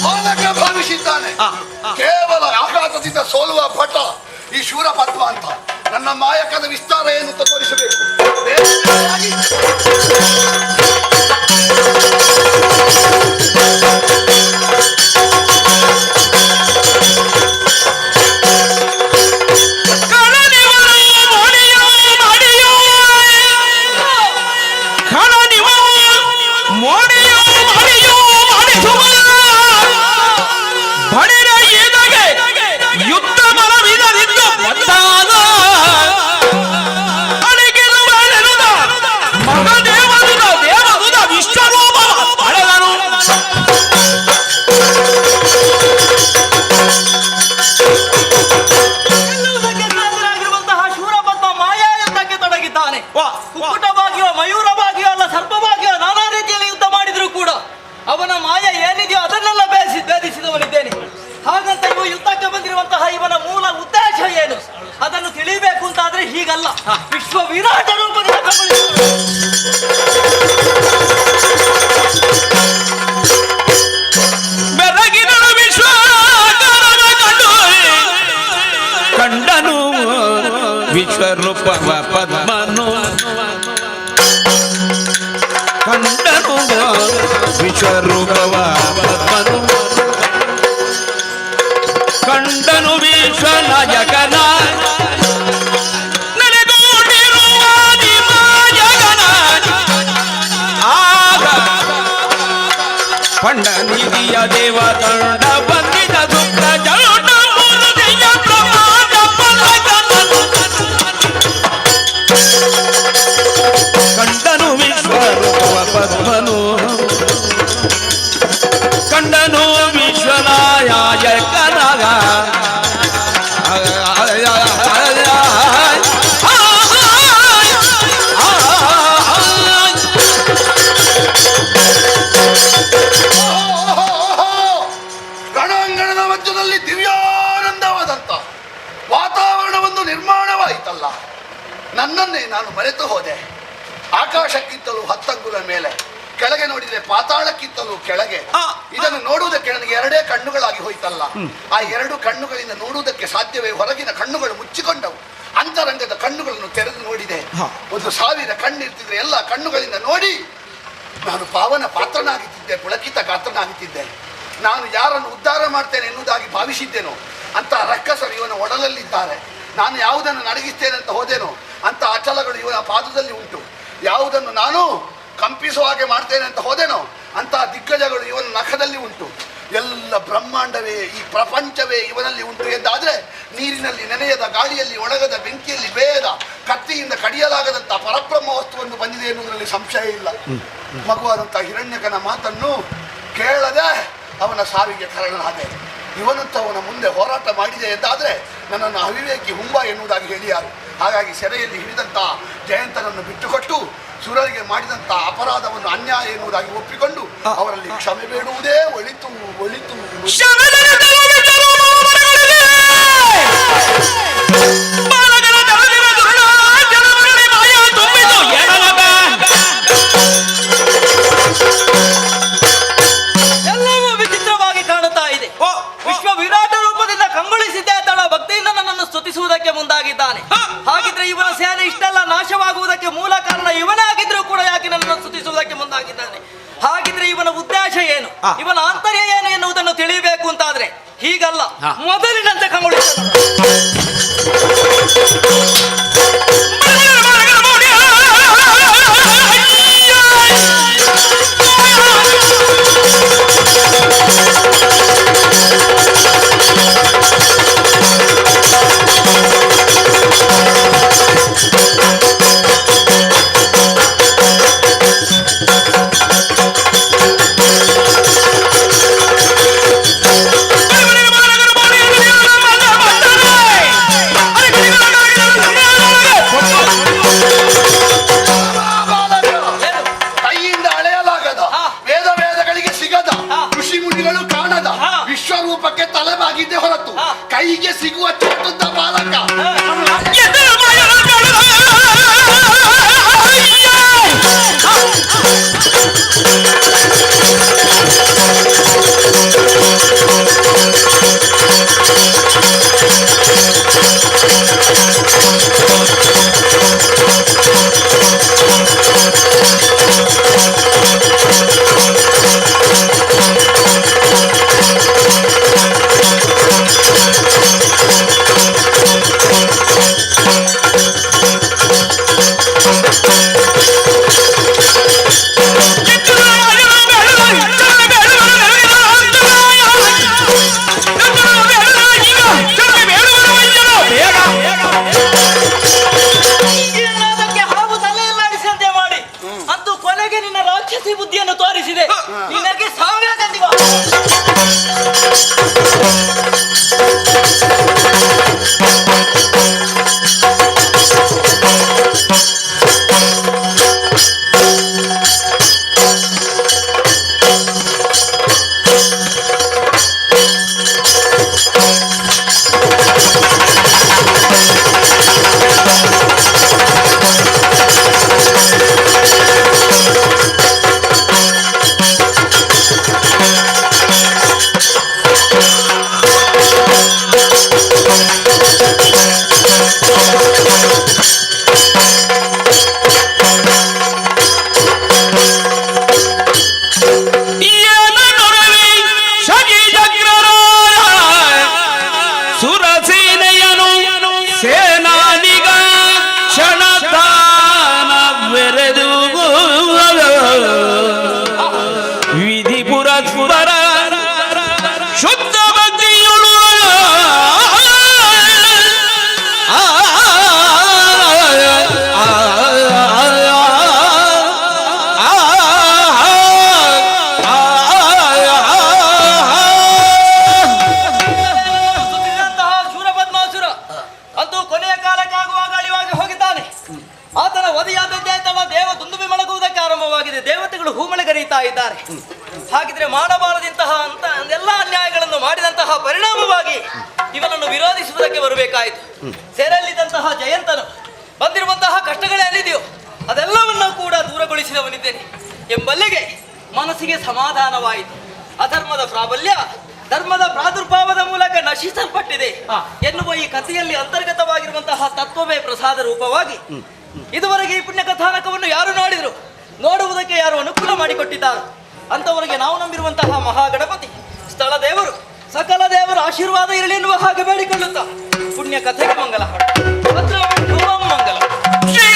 ಅವನಕ್ಕೆ ಭಾವಿಸಿದ್ದಾನೆ ಕೇವಲ ಆಘಾತದಿಂದ ಸೋಲುವ ಭಟ ಈ ಶೂರಪದ್ಮ ಅಂತ. ನನ್ನ ಮಾಯಕದ ವಿಸ್ತಾರ ಏನು ಅಂತ ತೋರಿಸಬೇಕು. ಬೇರೆಯಾಗಿ ಯುದ್ಧ ಮನವಿದರಿಂದ ಬಂದಾದ ಮಗದೇವನುದ ದೇವನುದ ವಿಶ್ವರೂಪ ಪಡೆದನು. ಆಗಿರುವಂತಹ ಶೂರಪದ್ಮ ಮಾಯಾ ಯುದ್ಧಕ್ಕೆ ತೊಡಗಿದ್ದಾನೆ. ಕುಕ್ಕುಟವಾಗಿಯೋ ಮಯೂರವಾಗಿಯೋ ಅಲ್ಲ ಸರ್ಪವಾಗಿಯೋ ನಾನಾ ರೀತಿಯಲ್ಲಿ ಯುದ್ಧ ಮಾಡಿದ್ರು ಕೂಡ ಅವನ ಮಾಯ ಏನಿದೆಯೋ ಅದನ್ನೆಲ್ಲ ಭೇದಿಸಿದವನಿದ್ದೇನೆ. ಹಾಗಂತ ಇವು ಯುದ್ಧಕ್ಕೆ ಬಂದಿರುವಂತಹ ಇವನ ಮೂಲ ಉದ್ದೇಶ ಏನು ಅದನ್ನು ತಿಳಿಬೇಕು ಅಂತಾದ್ರೆ ಹೀಗಲ್ಲ, ವಿಶ್ವ ವಿರಾಟ ರೂಪದಿಂದ ಬೆರಗಿನಳು ವಿಶ್ವ ಕಂಡನು ವಿಶ್ವರೂಪವ ಪದ್ಮನು ಕಂಡನು ವಿಶ್ವರೂಪವ ಪದ್ಮನು ಕಂಡನು ವಿಶ್ವನಾಯಕನ ನೆಲೆಗೊಂಡಿರುವ ನಿಮಾಯಗನ ಆಗ ಪಂಡ ನಿಧಿಯ ದೇವ ತಂಡ ಬಂದಿದ ದುಃಖ ಜರುಡ ಮುರುದಿಯ ಪ್ರಮಾಣ ಪಲಕನನು ಕಂಡನು ವಿಶ್ವರೂಪವ ಪದ್ಮನು ಕಂಡನು ವಿಶ್ವನಾಯಕನಾಗ ರಣಾಂಗಣದ ಮಧ್ಯದಲ್ಲಿ ದಿವ್ಯಾನಂದವಾದಂತ ವಾತಾವರಣವೊಂದು ನಿರ್ಮಾಣವಾಯಿತಲ್ಲ. ನನ್ನನ್ನೇ ನಾನು ಮರೆತು ಹೋದೆ. ಆಕಾಶಕ್ಕಿಂತಲೂ 10 ಅಂಗುಲ ಮೇಲೆ ಕೆಳಗೆ ನೋಡಿದ್ರೆ ಪಾತಾಳಕ್ಕಿಂತಲೂ ಕೆಳಗೆ. ಇದನ್ನು ನೋಡುವುದಕ್ಕೆ ನನಗೆ ಎರಡೇ ಕಣ್ಣುಗಳಾಗಿ ಹೋಯ್ತಲ್ಲ. ಆ ಎರಡು ಕಣ್ಣುಗಳಿಂದ ನೋಡುವುದಕ್ಕೆ ಸಾಧ್ಯವೇ? ಹೊರಗಿನ ಕಣ್ಣುಗಳು ಮುಚ್ಚಿಕೊಂಡವು, ಅಂತರಂಗದ ಕಣ್ಣುಗಳನ್ನು ತೆರೆದು ನೋಡಿದೆ. 1000 ಕಣ್ಣಿರ್ತಿದ್ರೆ ಎಲ್ಲ ಕಣ್ಣುಗಳಿಂದ ನೋಡಿ ನಾನು ಪಾವನ ಪಾತ್ರನಾಗುತ್ತಿದ್ದೆ, ಪುಳಕಿತ ಗಾತ್ರನಾಗುತ್ತಿದ್ದೆ. ನಾನು ಯಾರನ್ನು ಉದ್ಧಾರ ಮಾಡ್ತೇನೆ ಎನ್ನುವುದಾಗಿ ಭಾವಿಸಿದ್ದೇನೋ ಅಂತ ರಕ್ಕಸರು ಇವನ ಒಡಲಲ್ಲಿದ್ದಾರೆ. ನಾನು ಯಾವುದನ್ನು ನಡಗಿಸ್ತೇನೆ ಅಂತ ಹೋದೇನೋ ಅಂತ ಅಚಲಗಳು ಇವನ ಪಾದದಲ್ಲಿ ಉಂಟು. ಯಾವುದನ್ನು ನಾನು ಕಂಪಿಸುವ ಹಾಗೆ ಮಾಡ್ತೇನೆ ಅಂತ ಹೋದೇನೋ ಅಂತ ದಿಗ್ಗಜಗಳು ಇವನ ನಖದಲ್ಲಿ ಉಂಟು. ಎಲ್ಲ ಬ್ರಹ್ಮಾಂಡವೇ, ಈ ಪ್ರಪಂಚವೇ ಇವನಲ್ಲಿ ಉಂಟು ಎಂದಾದ್ರೆ ನೀರಿನಲ್ಲಿ ನೆನೆಯದ, ಗಾಳಿಯಲ್ಲಿ ಒಣಗದ, ಬೆಂಕಿಯಲ್ಲಿ ಬೇಯದ, ಕತ್ತಿಯಿಂದ ಕಡಿಯಲಾಗದಂತ ಪರಬ್ರಹ್ಮ ವಸ್ತುವನ್ನು ಬಂದಿದೆ ಎನ್ನುವುದರಲ್ಲಿ ಸಂಶಯ ಇಲ್ಲ. ಮಗುವಾದಂಥ ಹಿರಣ್ಯಕನ ಮಾತನ್ನು ಕೇಳದೆ ಅವನ ಸಾವಿಗೆ ಕಾರಣನಾದೆ. ಇವನಂತವನ ಮುಂದೆ ಹೋರಾಟ ಮಾಡಿದೆ ಎಂದಾದರೆ ನನ್ನನ್ನು ಅವಿವೇಕಿ ಹುಂಬ ಎನ್ನುವುದಾಗಿ ಹೇಳಿಯಾರು. ಹಾಗಾಗಿ ಸೆರೆಯಲ್ಲಿ ಹಿಡಿದಂಥ ಜಯಂತನನ್ನು ಬಿಟ್ಟುಕೊಟ್ಟು ಸುರರಿಗೆ ಮಾಡಿದಂಥ ಅಪರಾಧವನ್ನು ಅನ್ಯಾಯ ಎನ್ನುವುದಾಗಿ ಒಪ್ಪಿಕೊಂಡು ಅವರಲ್ಲಿ ಕ್ಷಮೆ ಬೇಡುವುದೇ ಒಳಿತು ಒಳಿತು. ಎಲ್ಲವೂ ವಿಚಿತ್ರವಾಗಿ ಕಾಣುತ್ತಾ ಇದೆ. ವಿಶ್ವ ವಿರಾಟ ರೂಪದಿಂದ ಕಂಗೊಳಿಸಿದ್ದೆ ತಡ ಭಕ್ತಿಯಿಂದ ನನ್ನನ್ನು ಸ್ತುತಿಸುವುದಕ್ಕೆ ಮುಂದಾಗಿದ್ದಾನೆ. ಹಾಗಿದ್ರೆ ಇವನ ಸೇನೆ ಇಷ್ಟೆಲ್ಲ ನಾಶವಾಗುವುದಕ್ಕೆ ಮೂಲ ಕಾರಣ ಇವನೇ ಆಗಿದ್ರೂ ಕೂಡ ಯಾಕೆ ನನ್ನನ್ನು ಸ್ತುತಿಸುವುದಕ್ಕೆ ಮುಂದಾಗಿದ್ದಾನೆ? ಹಾಗಿದ್ರೆ ಇವನ ಉದ್ದೇಶ ಏನು, ಇವನ ಆಂತರ್ಯ ಏನು ಎನ್ನುವುದನ್ನು ತಿಳಿಯಬೇಕು ಅಂತಾದ್ರೆ ಹೀಗಲ್ಲ, ಮೊದಲಿನಂತೆ ಕಂಗೊಳಿಸ. ವಿಶ್ವರೂಪಕ್ಕೆ ತಲೆಬಾಗಿದ್ದೆ ಹೊರತು ಕೈಗೆ ಸಿಗುವ ಚೋಟದ ಬಾಲಕ. ಬುದ್ಧಿಯನ್ನು ತೋರಿಸಿದೆ, ನಿನಗೆ ಸಾವೇ ಗತಿವ. ಶುದ್ಧ ಭಕ್ತಿಯುಳು ಶೂರಪದ್ಮಾಸುರ ಅಂತೂ ಕೊನೆಯ ಕಾಲಕ್ಕಾಗುವಾಗ ಅಳಿವಾಗಿ ಹೋಗಿದ್ದಾನೆ. ಆತನ ವಧೆಯಾದದ್ದೇ ತನ್ನ ದೇವ ದುಂದುಬಿ ಮಲಗುವುದಕ್ಕೆ ಆರಂಭವಾಗಿದೆ. ದೇವತೆಗಳು ಹೂಮಳೆಗರೀತಾ ಇದ್ದಾರೆ. ಹಾಗಿದ್ರೆ ಮಾಡಬಾರದಿಂತಹ ಅಂತ ಎಲ್ಲ ಅನ್ಯಾಯಗಳನ್ನು ಮಾಡಿದಂತಹ ಪರಿಣಾಮವಾಗಿ ಇವನನ್ನು ವಿರೋಧಿಸುವುದಕ್ಕೆ ಬರಬೇಕಾಯಿತು. ಸೆರೆಯಲ್ಲಿದ್ದಂತಹ ಜಯಂತನು ಬಂದಿರುವಂತಹ ಕಷ್ಟಗಳೇ ಎಲ್ಲಿದೆಯೋ ಅದೆಲ್ಲವನ್ನೂ ಕೂಡ ದೂರಗೊಳಿಸಿದವನಿದ್ದೇನೆ. ಎಂಬಲ್ಲಿಗೆ ಮನಸ್ಸಿಗೆ ಸಮಾಧಾನವಾಯಿತು. ಅಧರ್ಮದ ಪ್ರಾಬಲ್ಯ ಧರ್ಮದ ಪ್ರಾದುರ್ಭಾವದ ಮೂಲಕ ನಶಿಸಲ್ಪಟ್ಟಿದೆ ಎನ್ನುವ ಈ ಕಥೆಯಲ್ಲಿ ಅಂತರ್ಗತವಾಗಿರುವಂತಹ ತತ್ವವೇ ಪ್ರಸಾದ ರೂಪವಾಗಿ ಇದುವರೆಗೆ ಈ ಪುಣ್ಯ ಕಥಾನಕವನ್ನು ಯಾರು ನೋಡಿದ್ರು, ನೋಡುವುದಕ್ಕೆ ಯಾರು ಅನುಕೂಲ ಮಾಡಿಕೊಟ್ಟಿದ್ದಾರೆ ಅಂತವರಿಗೆ ನಾವು ನಂಬಿರುವಂತಹ ಮಹಾಗಣಪತಿ ಸ್ಥಳ ದೇವರು ಸಕಲ ದೇವರ ಆಶೀರ್ವಾದ ಇರಲಿ ಎನ್ನುವ ಹಾಗೆ ಬೇಡಿಕೊಳ್ಳುತ್ತಾ ಪುಣ್ಯ ಕಥೆಗೆ ಮಂಗಲ ಮಂಗಲ. ಶ್ರೀ